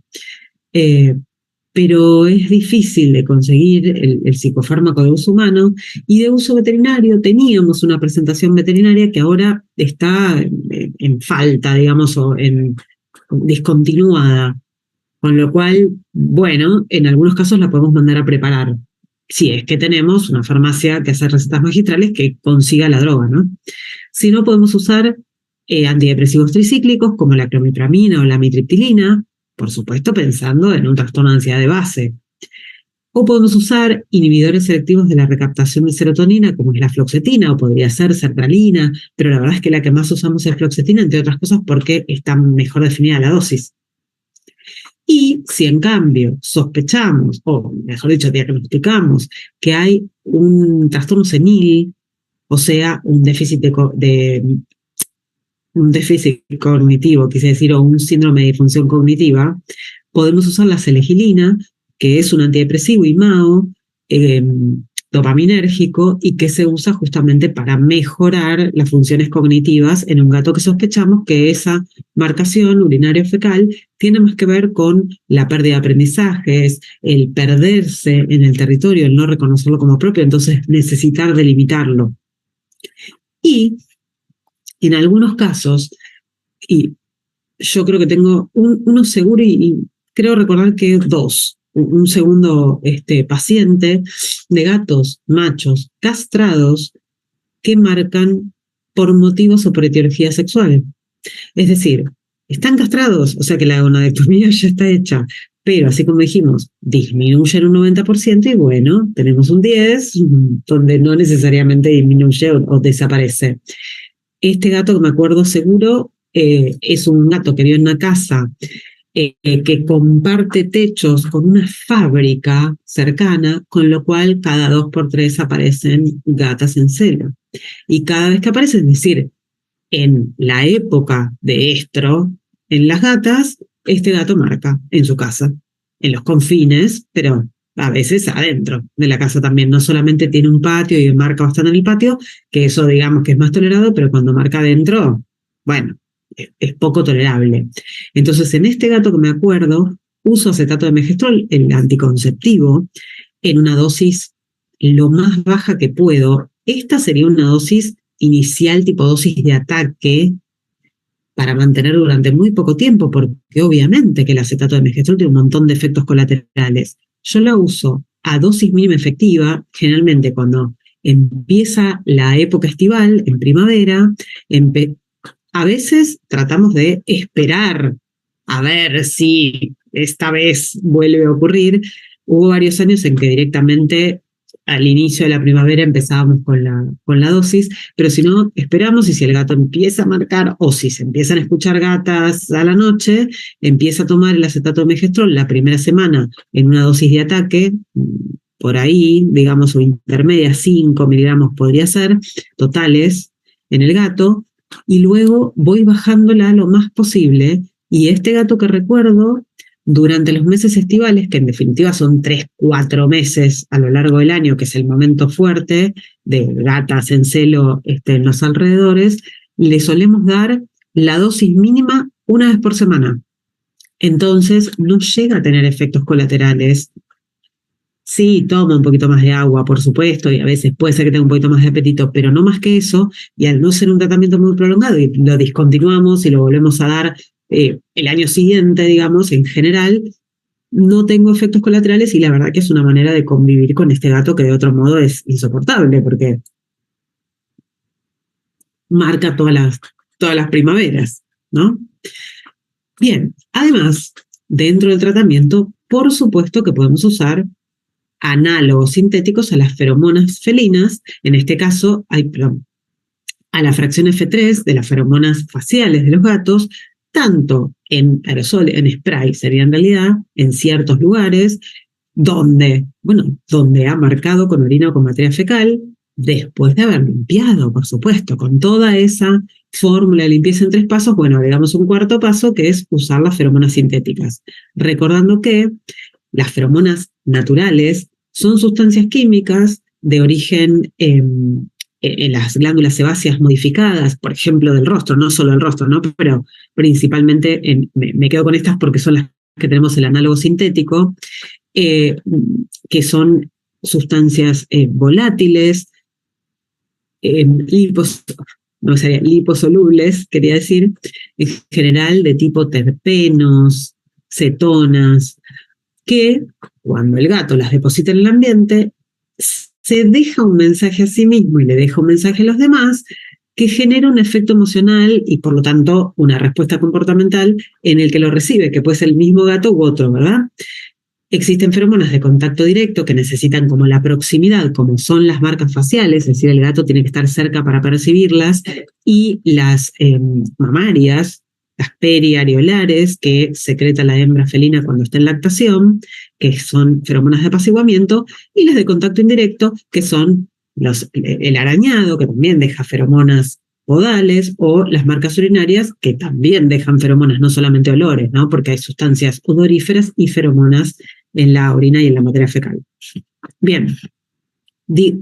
pero es difícil de conseguir el psicofármaco de uso humano y de uso veterinario. Teníamos una presentación veterinaria que ahora está en falta, digamos, o discontinuada. Con lo cual, bueno, en algunos casos la podemos mandar a preparar. Si es que tenemos una farmacia que hace recetas magistrales que consiga la droga, ¿no? Si no, podemos usar antidepresivos tricíclicos como la clomipramina o la amitriptilina, por supuesto pensando en un trastorno de ansiedad de base. O podemos usar inhibidores selectivos de la recaptación de serotonina, como es la fluoxetina, o podría ser sertralina, pero la verdad es que la que más usamos es fluoxetina, entre otras cosas porque está mejor definida la dosis. Y si en cambio sospechamos, o mejor dicho, diagnosticamos que hay un trastorno senil, o sea, un déficit cognitivo, quise decir, o un síndrome de disfunción cognitiva, podemos usar la selegilina, que es un antidepresivo IMAO, dopaminérgico, y que se usa justamente para mejorar las funciones cognitivas en un gato que sospechamos que esa marcación urinaria fecal tiene más que ver con la pérdida de aprendizajes, el perderse en el territorio, el no reconocerlo como propio, entonces necesitar delimitarlo. Y en algunos casos, y yo creo que tengo uno seguro y creo recordar que dos, un segundo paciente de gatos machos castrados que marcan por motivos o por etiología sexual. Es decir, están castrados, o sea que la gonadectomía ya está hecha, pero así como dijimos, disminuye en un 90% y bueno, tenemos un 10% donde no necesariamente disminuye o desaparece. Este gato que me acuerdo seguro es un gato que vive en una casa que comparte techos con una fábrica cercana, con lo cual cada 2 por 3 aparecen gatas en celo. Y cada vez que aparecen, es decir, en la época de estro, en las gatas, este gato marca en su casa, en los confines, pero a veces adentro de la casa también. No solamente tiene un patio y marca bastante en el patio, que eso digamos que es más tolerado, pero cuando marca adentro, bueno, es poco tolerable. Entonces, en este gato que me acuerdo, uso acetato de megestrol, el anticonceptivo, en una dosis lo más baja que puedo. Esta sería una dosis inicial tipo dosis de ataque para mantener durante muy poco tiempo, porque obviamente que el acetato de megestrol tiene un montón de efectos colaterales. Yo la uso a dosis mínima efectiva, generalmente cuando empieza la época estival, en primavera. A veces tratamos de esperar a ver si esta vez vuelve a ocurrir. Hubo varios años en que directamente al inicio de la primavera empezábamos con la dosis, pero si no, esperamos y si el gato empieza a marcar o si se empiezan a escuchar gatas a la noche, empieza a tomar el acetato de megestrol la primera semana en una dosis de ataque, por ahí, digamos, o intermedia, 5 miligramos podría ser, totales en el gato, y luego voy bajándola lo más posible. Y este gato que recuerdo, durante los meses estivales, que en definitiva son 3, 4 meses a lo largo del año, que es el momento fuerte de gatas en celo en los alrededores, le solemos dar la dosis mínima una vez por semana. Entonces no llega a tener efectos colaterales. Sí, toma un poquito más de agua, por supuesto, y a veces puede ser que tenga un poquito más de apetito, pero no más que eso, y al no ser un tratamiento muy prolongado y lo discontinuamos y lo volvemos a dar el año siguiente, digamos, en general, no tengo efectos colaterales y la verdad que es una manera de convivir con este gato que de otro modo es insoportable porque marca todas las primaveras, ¿no? Bien, además, dentro del tratamiento, por supuesto que podemos usar análogos sintéticos a las feromonas felinas, en este caso a la fracción F3 de las feromonas faciales de los gatos, tanto en aerosol, en spray sería en realidad, en ciertos lugares, donde ha marcado con orina o con materia fecal, después de haber limpiado, por supuesto, con toda esa fórmula de limpieza en 3 pasos, agregamos un cuarto paso que es usar las feromonas sintéticas, recordando que las feromonas naturales son sustancias químicas de origen en las glándulas sebáceas modificadas, por ejemplo, del rostro, no solo del rostro, ¿no? Pero principalmente me quedo con estas porque son las que tenemos el análogo sintético, que son sustancias volátiles, liposolubles, quería decir, en general de tipo terpenos, cetonas, que cuando el gato las deposita en el ambiente, se deja un mensaje a sí mismo y le deja un mensaje a los demás que genera un efecto emocional y por lo tanto una respuesta comportamental en el que lo recibe, que puede ser el mismo gato u otro, ¿verdad? Existen feromonas de contacto directo que necesitan como la proximidad, como son las marcas faciales, es decir, el gato tiene que estar cerca para percibirlas, y las mamarias, las periareolares, que secreta la hembra felina cuando está en lactación, que son feromonas de apaciguamiento, y las de contacto indirecto, que son el arañado, que también deja feromonas podales, o las marcas urinarias, que también dejan feromonas, no solamente olores, ¿no? Porque hay sustancias odoríferas y feromonas en la orina y en la materia fecal. Bien,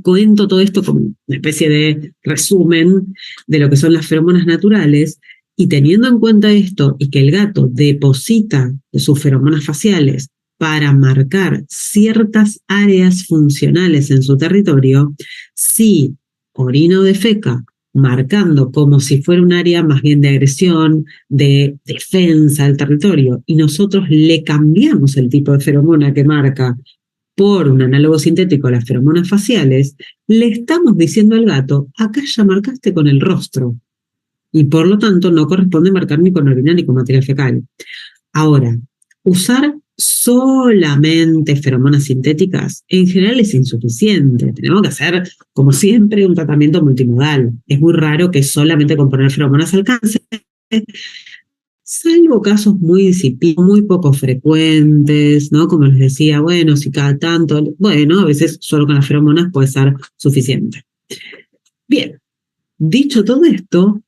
cuento todo esto como una especie de resumen de lo que son las feromonas naturales, y teniendo en cuenta esto y que el gato deposita sus feromonas faciales para marcar ciertas áreas funcionales en su territorio, si orina o defeca marcando como si fuera un área más bien de agresión, de defensa del territorio, y nosotros le cambiamos el tipo de feromona que marca por un análogo sintético a las feromonas faciales, le estamos diciendo al gato, acá ya marcaste con el rostro, y por lo tanto no corresponde marcar ni con orina ni con materia fecal. Ahora, usar solamente feromonas sintéticas en general es insuficiente. Tenemos que hacer, como siempre, un tratamiento multimodal. Es muy raro que solamente con poner feromonas alcance, salvo casos muy poco frecuentes, ¿no? Como les decía, si cada tanto, a veces solo con las feromonas puede ser suficiente. Bien, dicho todo esto,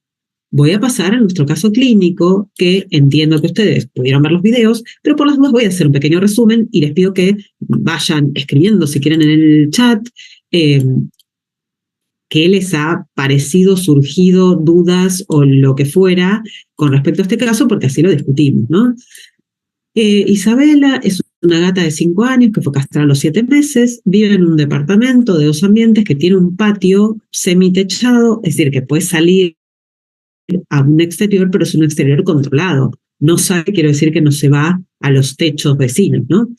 voy a pasar a nuestro caso clínico, que entiendo que ustedes pudieron ver los videos, pero por las dudas voy a hacer un pequeño resumen y les pido que vayan escribiendo, si quieren, en el chat, qué les ha parecido, surgido, dudas o lo que fuera con respecto a este caso, porque así lo discutimos, ¿no? Isabela es una gata de 5 años que fue castrada a los 7 meses, vive en un departamento de 2 ambientes que tiene un patio semitechado, es decir, que puede salir a un exterior, pero es un exterior controlado. No sabe, quiero decir que no se va a los techos vecinos, ¿no?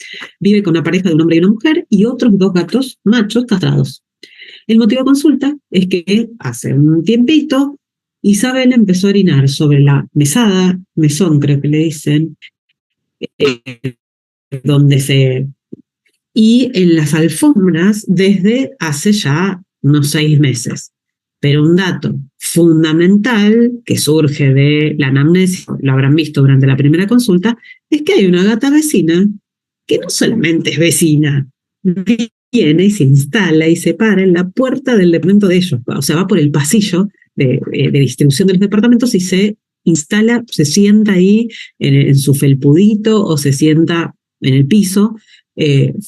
Vive con una pareja de un hombre y una mujer y otros 2 gatos machos castrados. El motivo de consulta es que hace un tiempito Isabel empezó a orinar sobre la mesada, mesón creo que le dicen, eh, donde se... y en las alfombras desde hace ya unos 6 meses. Pero un dato fundamental que surge de la anamnesis, lo habrán visto durante la primera consulta, es que hay una gata vecina que no solamente es vecina, viene y se instala y se para en la puerta del departamento de ellos, o sea, va por el pasillo de distribución de los departamentos y se instala, se sienta ahí en su felpudito o se sienta en el piso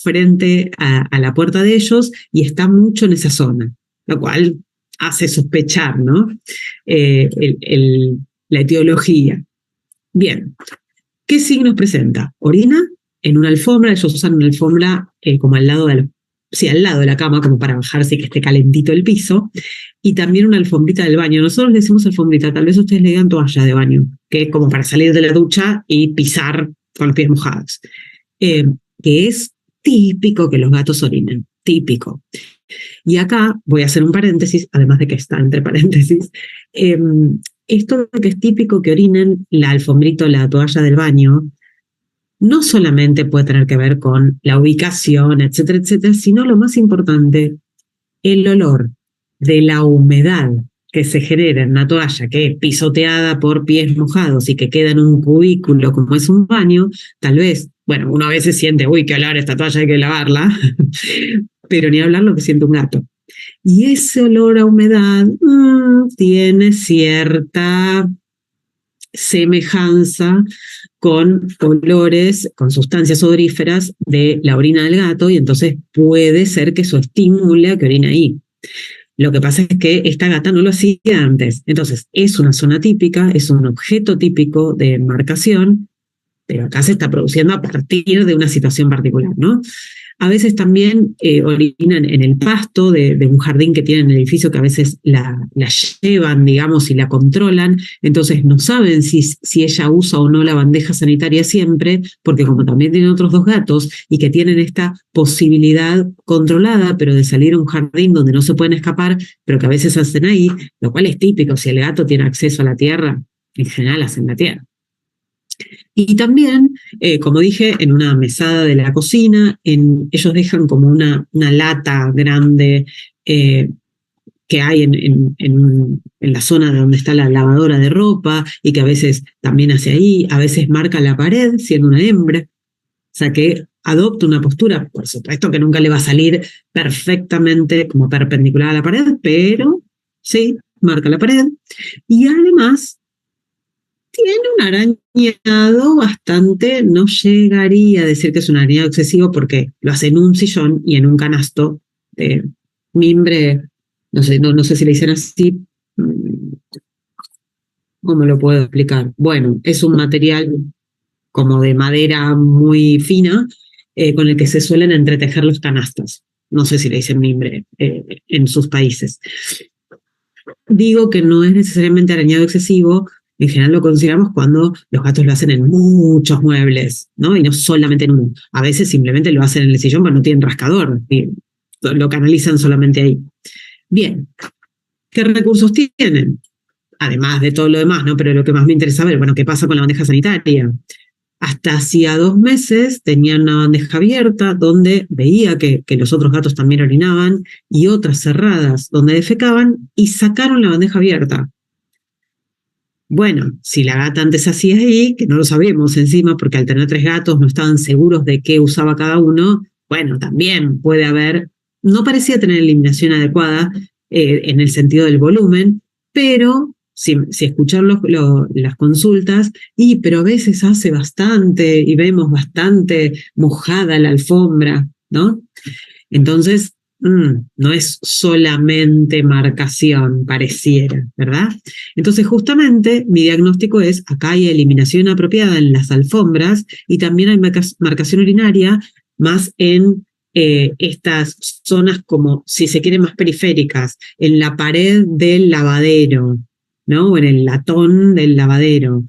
frente a la puerta de ellos y está mucho en esa zona, lo cual hace sospechar, ¿no? La etiología. Bien, ¿qué signos presenta? Orina en una alfombra, ellos usan una alfombra como al lado al lado de la cama, como para bajarse y que esté calentito el piso, y también una alfombrita del baño. Nosotros le decimos alfombrita, tal vez ustedes le digan toalla de baño, que es como para salir de la ducha y pisar con los pies mojados. Que es típico que los gatos orinen, típico. Y acá voy a hacer un paréntesis, además de que está entre paréntesis. Esto de que es típico que orinen la alfombrita o la toalla del baño, no solamente puede tener que ver con la ubicación, etcétera, etcétera, sino lo más importante, el olor de la humedad que se genera en una toalla que es pisoteada por pies mojados y que queda en un cubículo como es un baño, tal vez, bueno, uno a veces siente, uy, qué olor esta toalla, hay que lavarla, pero ni hablar lo que siente un gato. Y ese olor a humedad tiene cierta semejanza con olores, con sustancias odoríferas de la orina del gato, y entonces puede ser que eso estimule a que orine ahí. Lo que pasa es que esta gata no lo hacía antes. Entonces, es una zona típica, es un objeto típico de marcación, pero acá se está produciendo a partir de una situación particular, ¿no? A veces también orinan en el pasto de un jardín que tienen en el edificio, que a veces la llevan, digamos, y la controlan, entonces no saben si ella usa o no la bandeja sanitaria siempre, porque como también tienen otros 2 gatos y que tienen esta posibilidad controlada, pero de salir a un jardín donde no se pueden escapar, pero que a veces hacen ahí, lo cual es típico, si el gato tiene acceso a la tierra, en general hacen la tierra. Y también, como dije, en una mesada de la cocina, ellos dejan como una lata grande que hay en la zona donde está la lavadora de ropa y que a veces también hace ahí, a veces marca la pared siendo una hembra, o sea que adopta una postura, por supuesto que nunca le va a salir perfectamente como perpendicular a la pared, pero sí, marca la pared. Y además tiene un arañado bastante, no llegaría a decir que es un arañado excesivo porque lo hace en un sillón y en un canasto de mimbre, no sé si le dicen así, ¿cómo lo puedo explicar? Bueno, es un material como de madera muy fina con el que se suelen entretejer los canastos. No sé si le dicen mimbre en sus países. Digo que no es necesariamente arañado excesivo. En general lo consideramos cuando los gatos lo hacen en muchos muebles, ¿no? Y no solamente en uno. A veces simplemente lo hacen en el sillón, pero no tienen rascador. Y lo canalizan solamente ahí. Bien. ¿Qué recursos tienen? Además de todo lo demás, ¿no? Pero lo que más me interesa ver, bueno, ¿qué pasa con la bandeja sanitaria? Hasta hacía 2 meses tenían una bandeja abierta donde veía que los otros gatos también orinaban y otras cerradas donde defecaban y sacaron la bandeja abierta. Bueno, si la gata antes hacía ahí, que no lo sabemos encima porque al tener 3 gatos no estaban seguros de qué usaba cada uno, bueno, también puede haber, no parecía tener eliminación adecuada en el sentido del volumen, pero si escuchar las consultas, pero a veces hace bastante y vemos bastante mojada la alfombra, ¿no? Entonces, no es solamente marcación, pareciera, ¿verdad? Entonces, justamente mi diagnóstico es, acá hay eliminación apropiada en las alfombras y también hay marcación urinaria más en estas zonas como, si se quiere, más periféricas, en la pared del lavadero, ¿no? O en el latón del lavadero.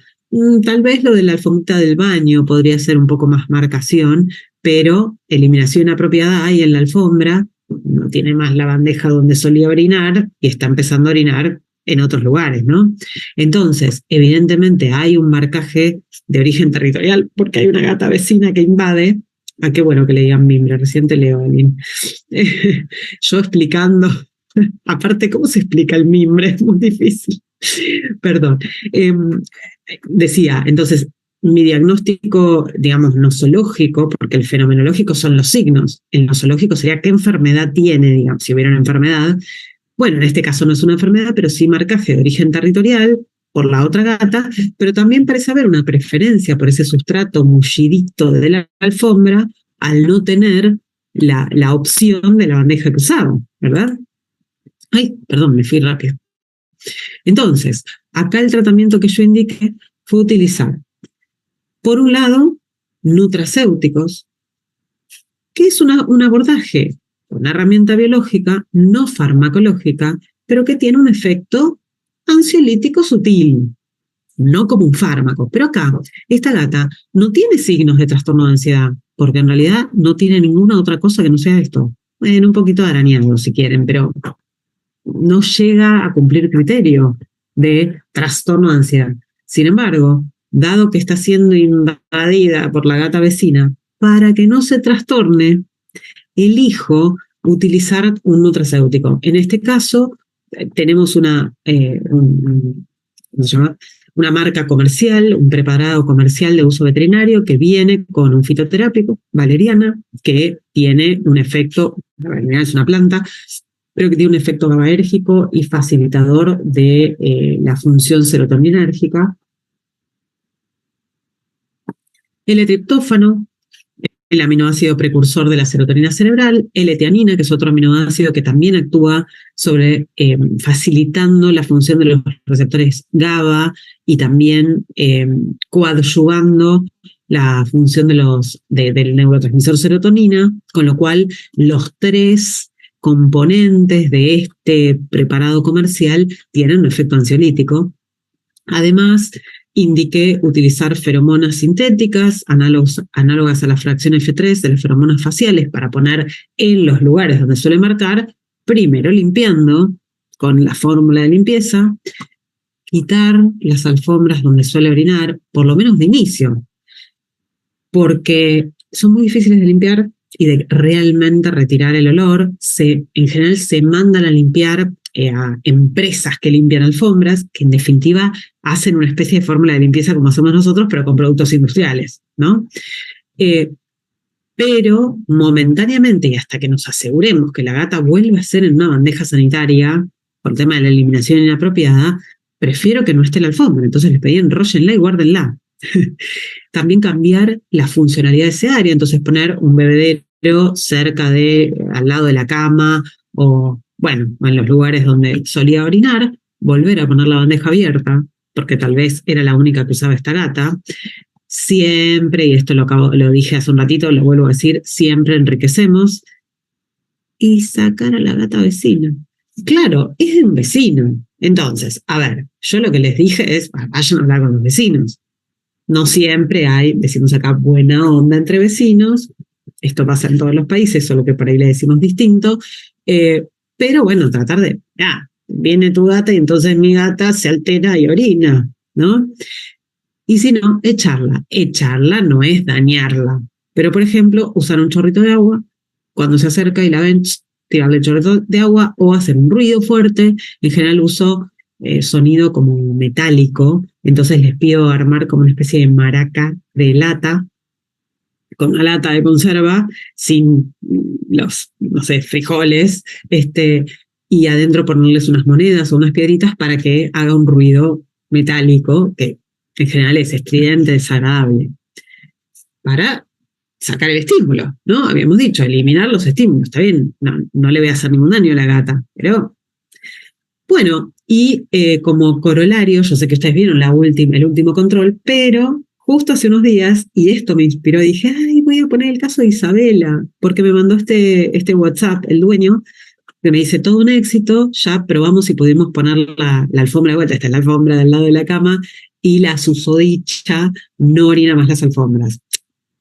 Tal vez lo de la alfombrita del baño podría ser un poco más marcación, pero eliminación apropiada hay en la alfombra, no tiene más la bandeja donde solía orinar y está empezando a orinar en otros lugares, ¿no? Entonces, evidentemente hay un marcaje de origen territorial porque hay una gata vecina que invade. Ah, qué bueno que le digan mimbre, recién te leo, Aline. Yo explicando, aparte, ¿cómo se explica el mimbre? Es muy difícil. Perdón. Decía, entonces, mi diagnóstico, digamos, nosológico, porque el fenomenológico son los signos, el nosológico sería qué enfermedad tiene, digamos, si hubiera una enfermedad. Bueno, en este caso no es una enfermedad, pero sí marcaje de origen territorial por la otra gata, pero también parece haber una preferencia por ese sustrato mullidito de la alfombra al no tener la opción de la bandeja que usaba, ¿verdad? Ay, perdón, me fui rápido. Entonces, acá el tratamiento que yo indiqué fue utilizar, por un lado, nutracéuticos, que es un abordaje, una herramienta biológica, no farmacológica, pero que tiene un efecto ansiolítico sutil, no como un fármaco. Pero acá, esta gata no tiene signos de trastorno de ansiedad, porque en realidad no tiene ninguna otra cosa que no sea esto. Bueno, un poquito de arañado si quieren, pero no llega a cumplir criterio de trastorno de ansiedad. Sin embargo, dado que está siendo invadida por la gata vecina, para que no se trastorne, elijo utilizar un nutracéutico. En este caso, tenemos ¿cómo se llama? Una marca comercial, un preparado comercial de uso veterinario que viene con un fitoterápico, valeriana, que tiene un efecto, la valeriana es una planta, pero que tiene un efecto GABAérgico y facilitador de la función serotoninérgica. El triptófano, el aminoácido precursor de la serotonina cerebral, L-teanina, que es otro aminoácido que también actúa sobre facilitando la función de los receptores GABA y también coadyuvando la función del neurotransmisor serotonina, con lo cual los tres componentes de este preparado comercial tienen un efecto ansiolítico. Además, indiqué utilizar feromonas sintéticas, análogas a la fracción F3 de las feromonas faciales para poner en los lugares donde suele marcar, primero limpiando con la fórmula de limpieza, quitar las alfombras donde suele orinar, por lo menos de inicio, porque son muy difíciles de limpiar y de realmente retirar el olor. En general se mandan a limpiar a empresas que limpian alfombras, que en definitiva hacen una especie de fórmula de limpieza como hacemos nosotros, pero con productos industriales, ¿no? Pero momentáneamente y hasta que nos aseguremos que la gata vuelva a ser en una bandeja sanitaria, por el tema de la eliminación inapropiada, prefiero que no esté la alfombra. Entonces les pedí enróllenla y guárdenla. También cambiar la funcionalidad de ese área, entonces poner un bebedero cerca al lado de la cama o, bueno, en los lugares donde solía orinar, volver a poner la bandeja abierta, porque tal vez era la única que usaba esta gata. Siempre, y esto lo dije hace un ratito, lo vuelvo a decir, siempre enriquecemos y sacar a la gata vecina. Claro, es de un vecino. Entonces, a ver, yo lo que les dije es, vayan a hablar con los vecinos. No siempre hay, decimos acá, buena onda entre vecinos. Esto pasa en todos los países, solo que por ahí le decimos distinto. Pero bueno, tratar de, viene tu gata y entonces mi gata se altera y orina, ¿no? Y si no, echarla. Echarla no es dañarla. Pero, por ejemplo, usar un chorrito de agua, cuando se acerca y la ven, tirarle el chorrito de agua o hacer un ruido fuerte. En general uso sonido como metálico, entonces les pido armar como una especie de maraca de lata, con una lata de conserva, sin los, no sé, frijoles, y adentro ponerles unas monedas o unas piedritas para que haga un ruido metálico, que en general es estridente, desagradable, para sacar el estímulo, ¿no? Habíamos dicho, eliminar los estímulos, está bien, no le voy a hacer ningún daño a la gata, pero bueno, y como corolario, yo sé que ustedes vieron el último control, pero justo hace unos días, y esto me inspiró, dije, ay, voy a poner el caso de Isabela, porque me mandó este WhatsApp, el dueño, que me dice, todo un éxito, ya probamos y pudimos poner la alfombra de vuelta, está la alfombra del lado de la cama, y la susodicha no orina más las alfombras.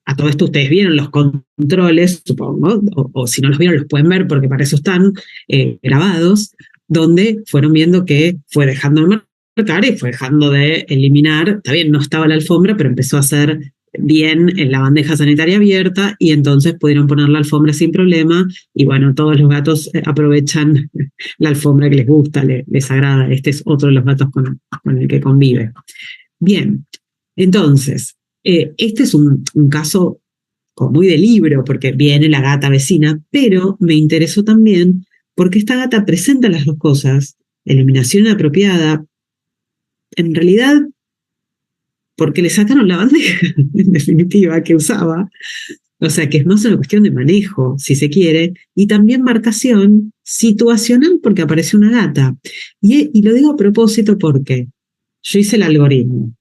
A todo esto ustedes vieron los controles, supongo, o si no los vieron los pueden ver porque para eso están grabados, donde fueron viendo que fue dejando de marcar y fue dejando de eliminar. Está bien, no estaba la alfombra, pero empezó a hacer bien en la bandeja sanitaria abierta y entonces pudieron poner la alfombra sin problema y bueno, todos los gatos aprovechan la alfombra que les gusta, les agrada. Este es otro de los gatos con el que convive. Bien, entonces, este es un caso como muy de libro, porque viene la gata vecina, pero me interesó también porque esta gata presenta las dos cosas, eliminación inapropiada, en realidad porque le sacaron la bandeja, en definitiva, que usaba, o sea que es más una cuestión de manejo, si se quiere, y también marcación situacional porque apareció una gata. Y lo digo a propósito porque yo hice el algoritmo,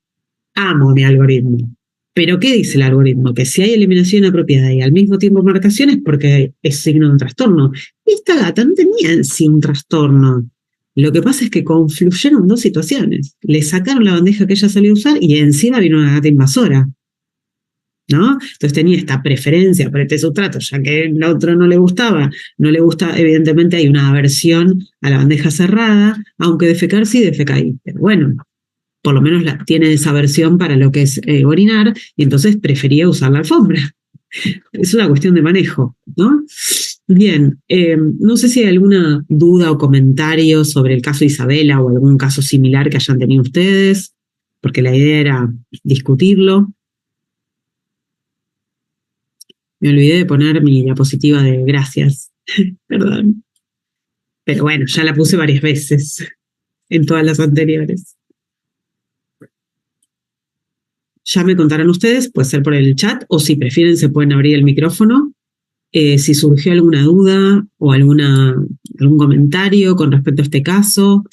amo mi algoritmo. Pero ¿qué dice el algoritmo? Que si hay eliminación inapropiada y al mismo tiempo marcación es porque es signo de un trastorno. Y esta gata no tenía en sí un trastorno. Lo que pasa es que confluyeron dos situaciones. Le sacaron la bandeja que ella solía usar y encima vino una gata invasora, ¿no? Entonces tenía esta preferencia por este sustrato, ya que el otro no le gustaba. No le gusta, evidentemente hay una aversión a la bandeja cerrada, aunque defecar sí, defeca ahí. Pero bueno, por lo menos tiene esa versión para lo que es orinar, y entonces prefería usar la alfombra. Es una cuestión de manejo, ¿no? Bien, no sé si hay alguna duda o comentario sobre el caso Isabela o algún caso similar que hayan tenido ustedes, porque la idea era discutirlo. Me olvidé de poner mi diapositiva de gracias, perdón. Pero bueno, ya la puse varias veces en todas las anteriores. Ya me contarán ustedes, puede ser por el chat o si prefieren se pueden abrir el micrófono. Si surgió alguna duda o algún comentario con respecto a este caso.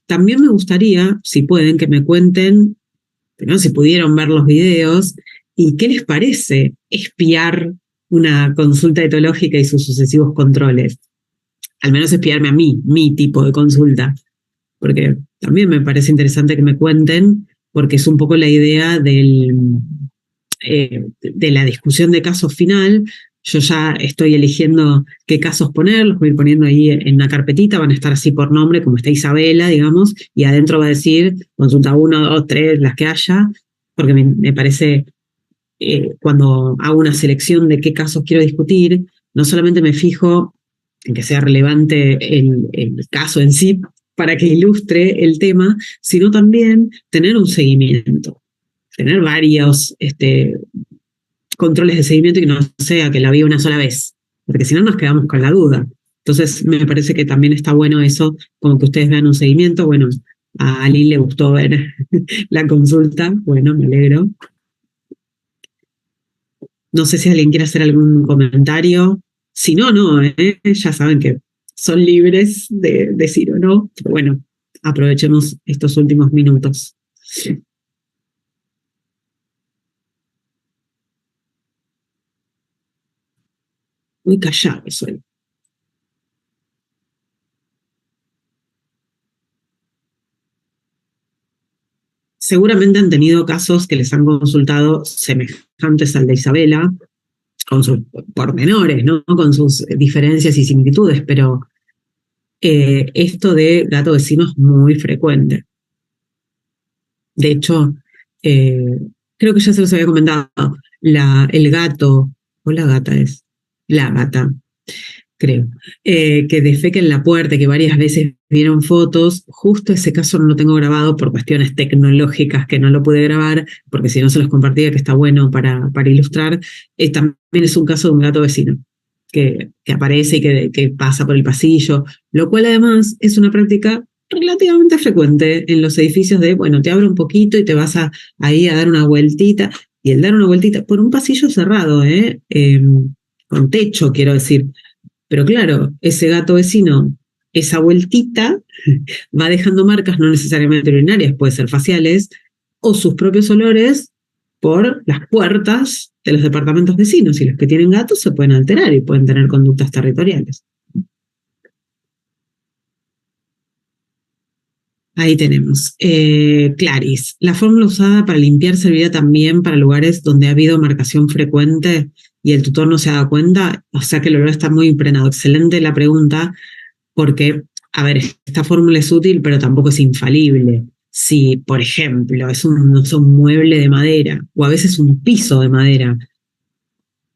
También me gustaría, si pueden, que me cuenten, ¿no? Si pudieron ver los videos y qué les parece espiar una consulta etológica y sus sucesivos controles. Al menos espiarme a mí, mi tipo de consulta. Porque también me parece interesante que me cuenten, porque es un poco la idea de la discusión de casos final. Yo ya estoy eligiendo qué casos poner, los voy a ir poniendo ahí en una carpetita, van a estar así por nombre, como está Isabela, digamos, y adentro va a decir consulta 1, 2, 3, las que haya, porque me parece, cuando hago una selección de qué casos quiero discutir, no solamente me fijo en que sea relevante el caso en sí, para que ilustre el tema, sino también tener un seguimiento, tener varios controles de seguimiento y que no sea que la vi una sola vez, porque si no nos quedamos con la duda. Entonces me parece que también está bueno eso, como que ustedes vean un seguimiento. Bueno, a Ali le gustó ver la consulta, bueno, me alegro. No sé si alguien quiere hacer algún comentario. Si no, no, ya saben que son libres de decir o no, pero bueno, aprovechemos estos últimos minutos. Muy callado soy. Seguramente han tenido casos que les han consultado semejantes al de Isabela, con sus pormenores, ¿no? Con sus diferencias y similitudes, pero esto de gato vecino es muy frecuente. De hecho, creo que ya se los había comentado, el gato, o la gata es, la gata, creo, que defeca en la puerta, que varias veces vieron fotos. Justo ese caso no lo tengo grabado por cuestiones tecnológicas que no lo pude grabar, porque si no se los compartía, que está bueno para ilustrar. También es un caso de un gato vecino que aparece y que pasa por el pasillo, lo cual además es una práctica relativamente frecuente en los edificios de, bueno, te abro un poquito y te vas ahí a dar una vueltita. y el dar una vueltita por un pasillo cerrado, con techo, quiero decir. Pero claro, ese gato vecino, esa vueltita, va dejando marcas no necesariamente urinarias, puede ser faciales, o sus propios olores por las puertas de los departamentos vecinos. Y los que tienen gatos se pueden alterar y pueden tener conductas territoriales. Ahí tenemos. Claris. La fórmula usada para limpiar servirá también para lugares donde ha habido marcación frecuente y el tutor no se ha dado cuenta. O sea que el olor está muy impregnado. Excelente la pregunta, porque, a ver, esta fórmula es útil, pero tampoco es infalible. Si, por ejemplo, es no sé, un mueble de madera o a veces un piso de madera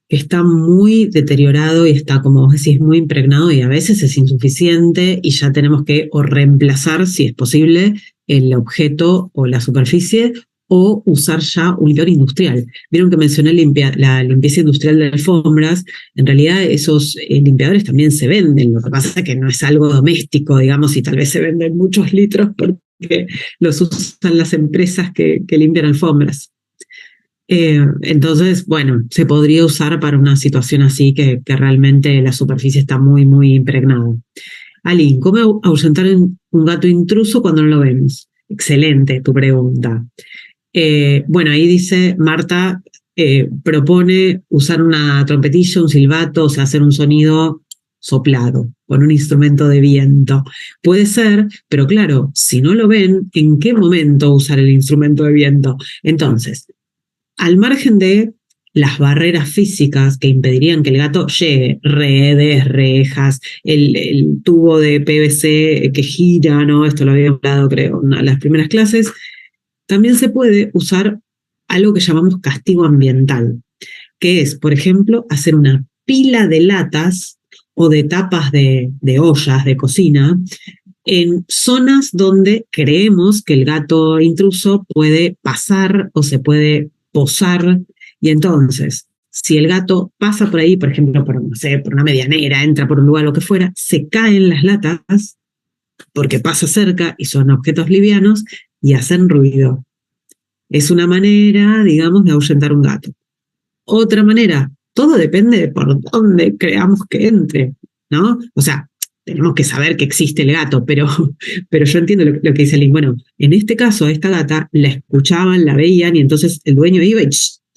que está muy deteriorado y está, como vos decís, muy impregnado y a veces es insuficiente y ya tenemos que o reemplazar, si es posible, el objeto o la superficie o usar ya un limpiador industrial. Vieron que mencioné la limpieza industrial de alfombras. En realidad esos limpiadores también se venden. Lo que pasa es que no es algo doméstico, digamos, y tal vez se venden muchos litros porque los usan las empresas que limpian alfombras. Entonces, bueno, se podría usar para una situación así que realmente la superficie está muy, muy impregnada. Aline, ¿cómo ahuyentar un gato intruso cuando no lo vemos? Excelente tu pregunta. Bueno, ahí dice Marta, propone usar una trompetilla, un silbato, o sea, hacer un sonido soplado con un instrumento de viento. Puede ser, pero claro, si no lo ven, ¿en qué momento usar el instrumento de viento? Entonces, al margen de las barreras físicas que impedirían que el gato llegue, redes, rejas, el tubo de PVC que gira, ¿no? Esto lo había hablado, creo, en las primeras clases. También se puede usar algo que llamamos castigo ambiental, que es, por ejemplo, hacer una pila de latas o de tapas de ollas de cocina en zonas donde creemos que el gato intruso puede pasar o se puede posar. Y entonces, si el gato pasa por ahí, por ejemplo, no sé, por una medianera, entra por un lugar, lo que fuera, se caen las latas porque pasa cerca y son objetos livianos y hacen ruido. Es una manera, digamos, de ahuyentar un gato. Otra manera, todo depende de por dónde creamos que entre, ¿no? O sea, tenemos que saber que existe el gato, pero yo entiendo lo que dice Link. Bueno, en este caso, a esta gata la escuchaban, la veían, y entonces el dueño iba y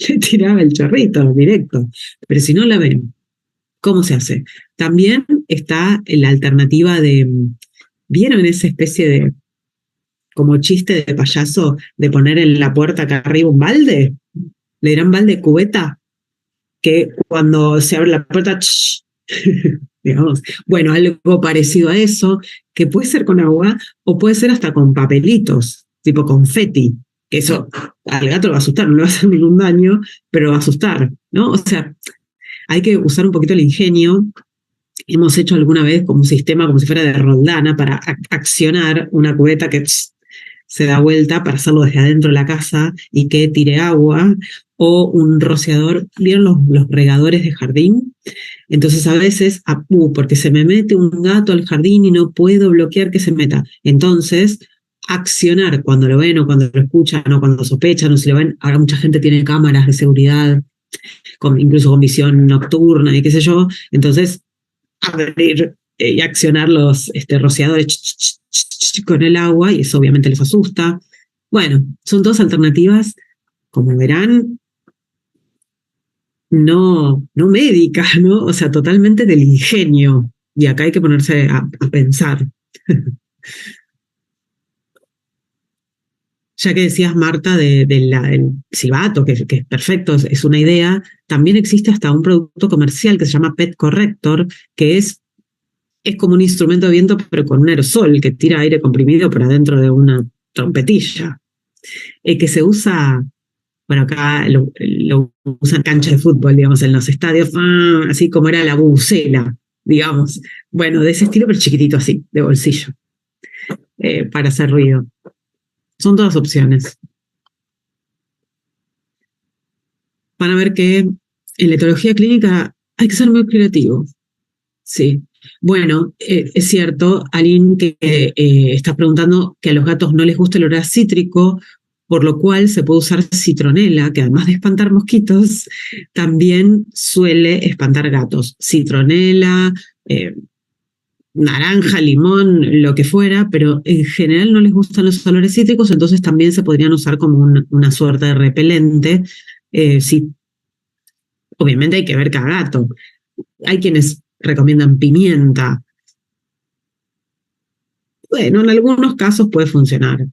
le tiraba el chorrito directo. Pero si no la ven, ¿cómo se hace? También está la alternativa de, ¿vieron esa especie de, como chiste de payaso, de poner en la puerta acá arriba un balde? Le dirán balde cubeta, que cuando se abre la puerta, digamos, bueno, algo parecido a eso, que puede ser con agua o puede ser hasta con papelitos, tipo confeti, que eso al gato lo va a asustar, no le va a hacer ningún daño, pero lo va a asustar, ¿no? O sea, hay que usar un poquito el ingenio. Hemos hecho alguna vez como un sistema, como si fuera de Roldana, para accionar una cubeta que se da vuelta para hacerlo desde adentro de la casa y que tire agua, o un rociador. ¿Vieron los regadores de jardín? Entonces a veces, porque se me mete un gato al jardín y no puedo bloquear que se meta. Entonces, accionar cuando lo ven o cuando lo escuchan o cuando sospechan o si lo ven. Ahora mucha gente tiene cámaras de seguridad, incluso con visión nocturna y qué sé yo. Entonces, abrir y accionar los rociadores con el agua y eso obviamente les asusta. Bueno, son dos alternativas, como verán, no médicas, ¿no? O sea, totalmente del ingenio. Y acá hay que ponerse a pensar. Ya que decías, Marta, del silbato, que es perfecto, es una idea, también existe hasta un producto comercial que se llama Pet Corrector, que es como un instrumento de viento, pero con un aerosol que tira aire comprimido por adentro de una trompetilla, que se usa, bueno, acá lo usan cancha de fútbol, digamos, en los estadios, así como era la bucela, digamos. Bueno, de ese estilo, pero chiquitito así, de bolsillo, para hacer ruido. Son todas opciones. Van a ver que en la etología clínica hay que ser muy creativo. Sí. Bueno, es cierto, Aline, que estás preguntando que a los gatos no les gusta el olor a cítrico por lo cual se puede usar citronela, que además de espantar mosquitos, también suele espantar gatos. Citronela, naranja, limón, lo que fuera, pero en general no les gustan los olores cítricos, entonces también se podrían usar como una suerte de repelente. Sí, obviamente hay que ver cada gato. Hay quienes recomiendan pimienta. Bueno, en algunos casos puede funcionar.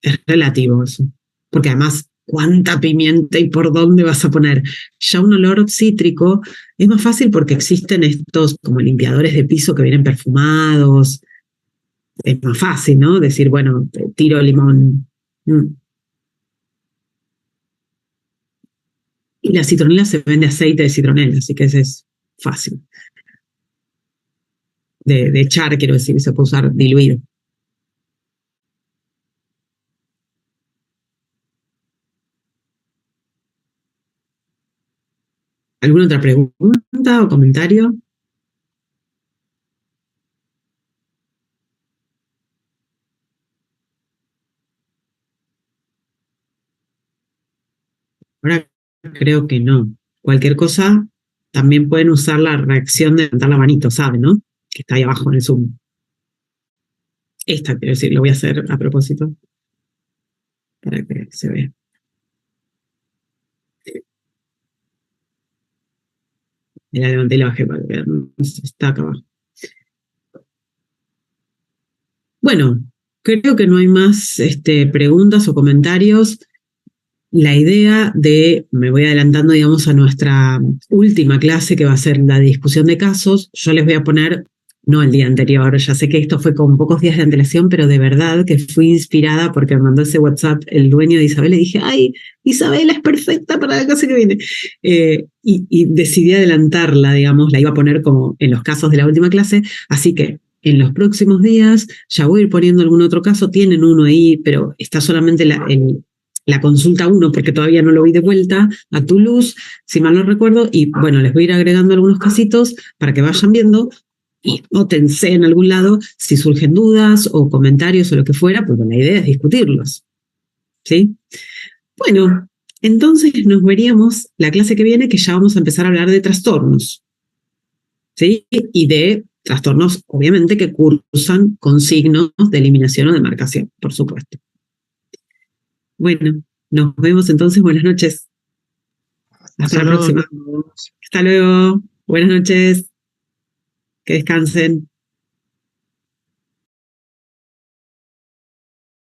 Es relativo eso. Porque además, ¿cuánta pimienta y por dónde vas a poner? Ya un olor cítrico es más fácil porque existen estos como limpiadores de piso que vienen perfumados. Es más fácil, ¿no? Decir, bueno, tiro limón. Mm. Y la citronela se vende aceite de citronela, así que ese es fácil. De echar, quiero decir, se puede usar diluido. ¿Alguna otra pregunta o comentario? Ahora creo que no. Cualquier cosa, también pueden usar la reacción de levantar la manito, ¿saben, no? Que está ahí abajo en el Zoom. Esta, quiero decir, lo voy a hacer a propósito para que se vea. Y la levanté y la bajé para que vean. Está acá abajo. Bueno, creo que no hay más preguntas o comentarios. La idea me voy adelantando, digamos, a nuestra última clase, que va a ser la discusión de casos. Yo les voy a poner, no el día anterior, ya sé que esto fue con pocos días de antelación, pero de verdad que fui inspirada porque me mandó ese WhatsApp el dueño de Isabela y dije, ay, Isabela es perfecta para la clase que viene. Y decidí adelantarla, digamos, la iba a poner como en los casos de la última clase, así que en los próximos días ya voy a ir poniendo algún otro caso, tienen uno ahí, pero está solamente la consulta 1, porque todavía no lo vi de vuelta, a Toulouse, si mal no recuerdo, y bueno, les voy a ir agregando algunos casitos para que vayan viendo y nótense en algún lado si surgen dudas o comentarios o lo que fuera, porque la idea es discutirlos. ¿Sí? Bueno, entonces nos veríamos la clase que viene, que ya vamos a empezar a hablar de trastornos. ¿Sí? Y de trastornos, obviamente, que cursan con signos de eliminación o de marcación, por supuesto. Bueno, nos vemos entonces. Buenas noches. Hasta la próxima. Hasta luego. Buenas noches. Que descansen.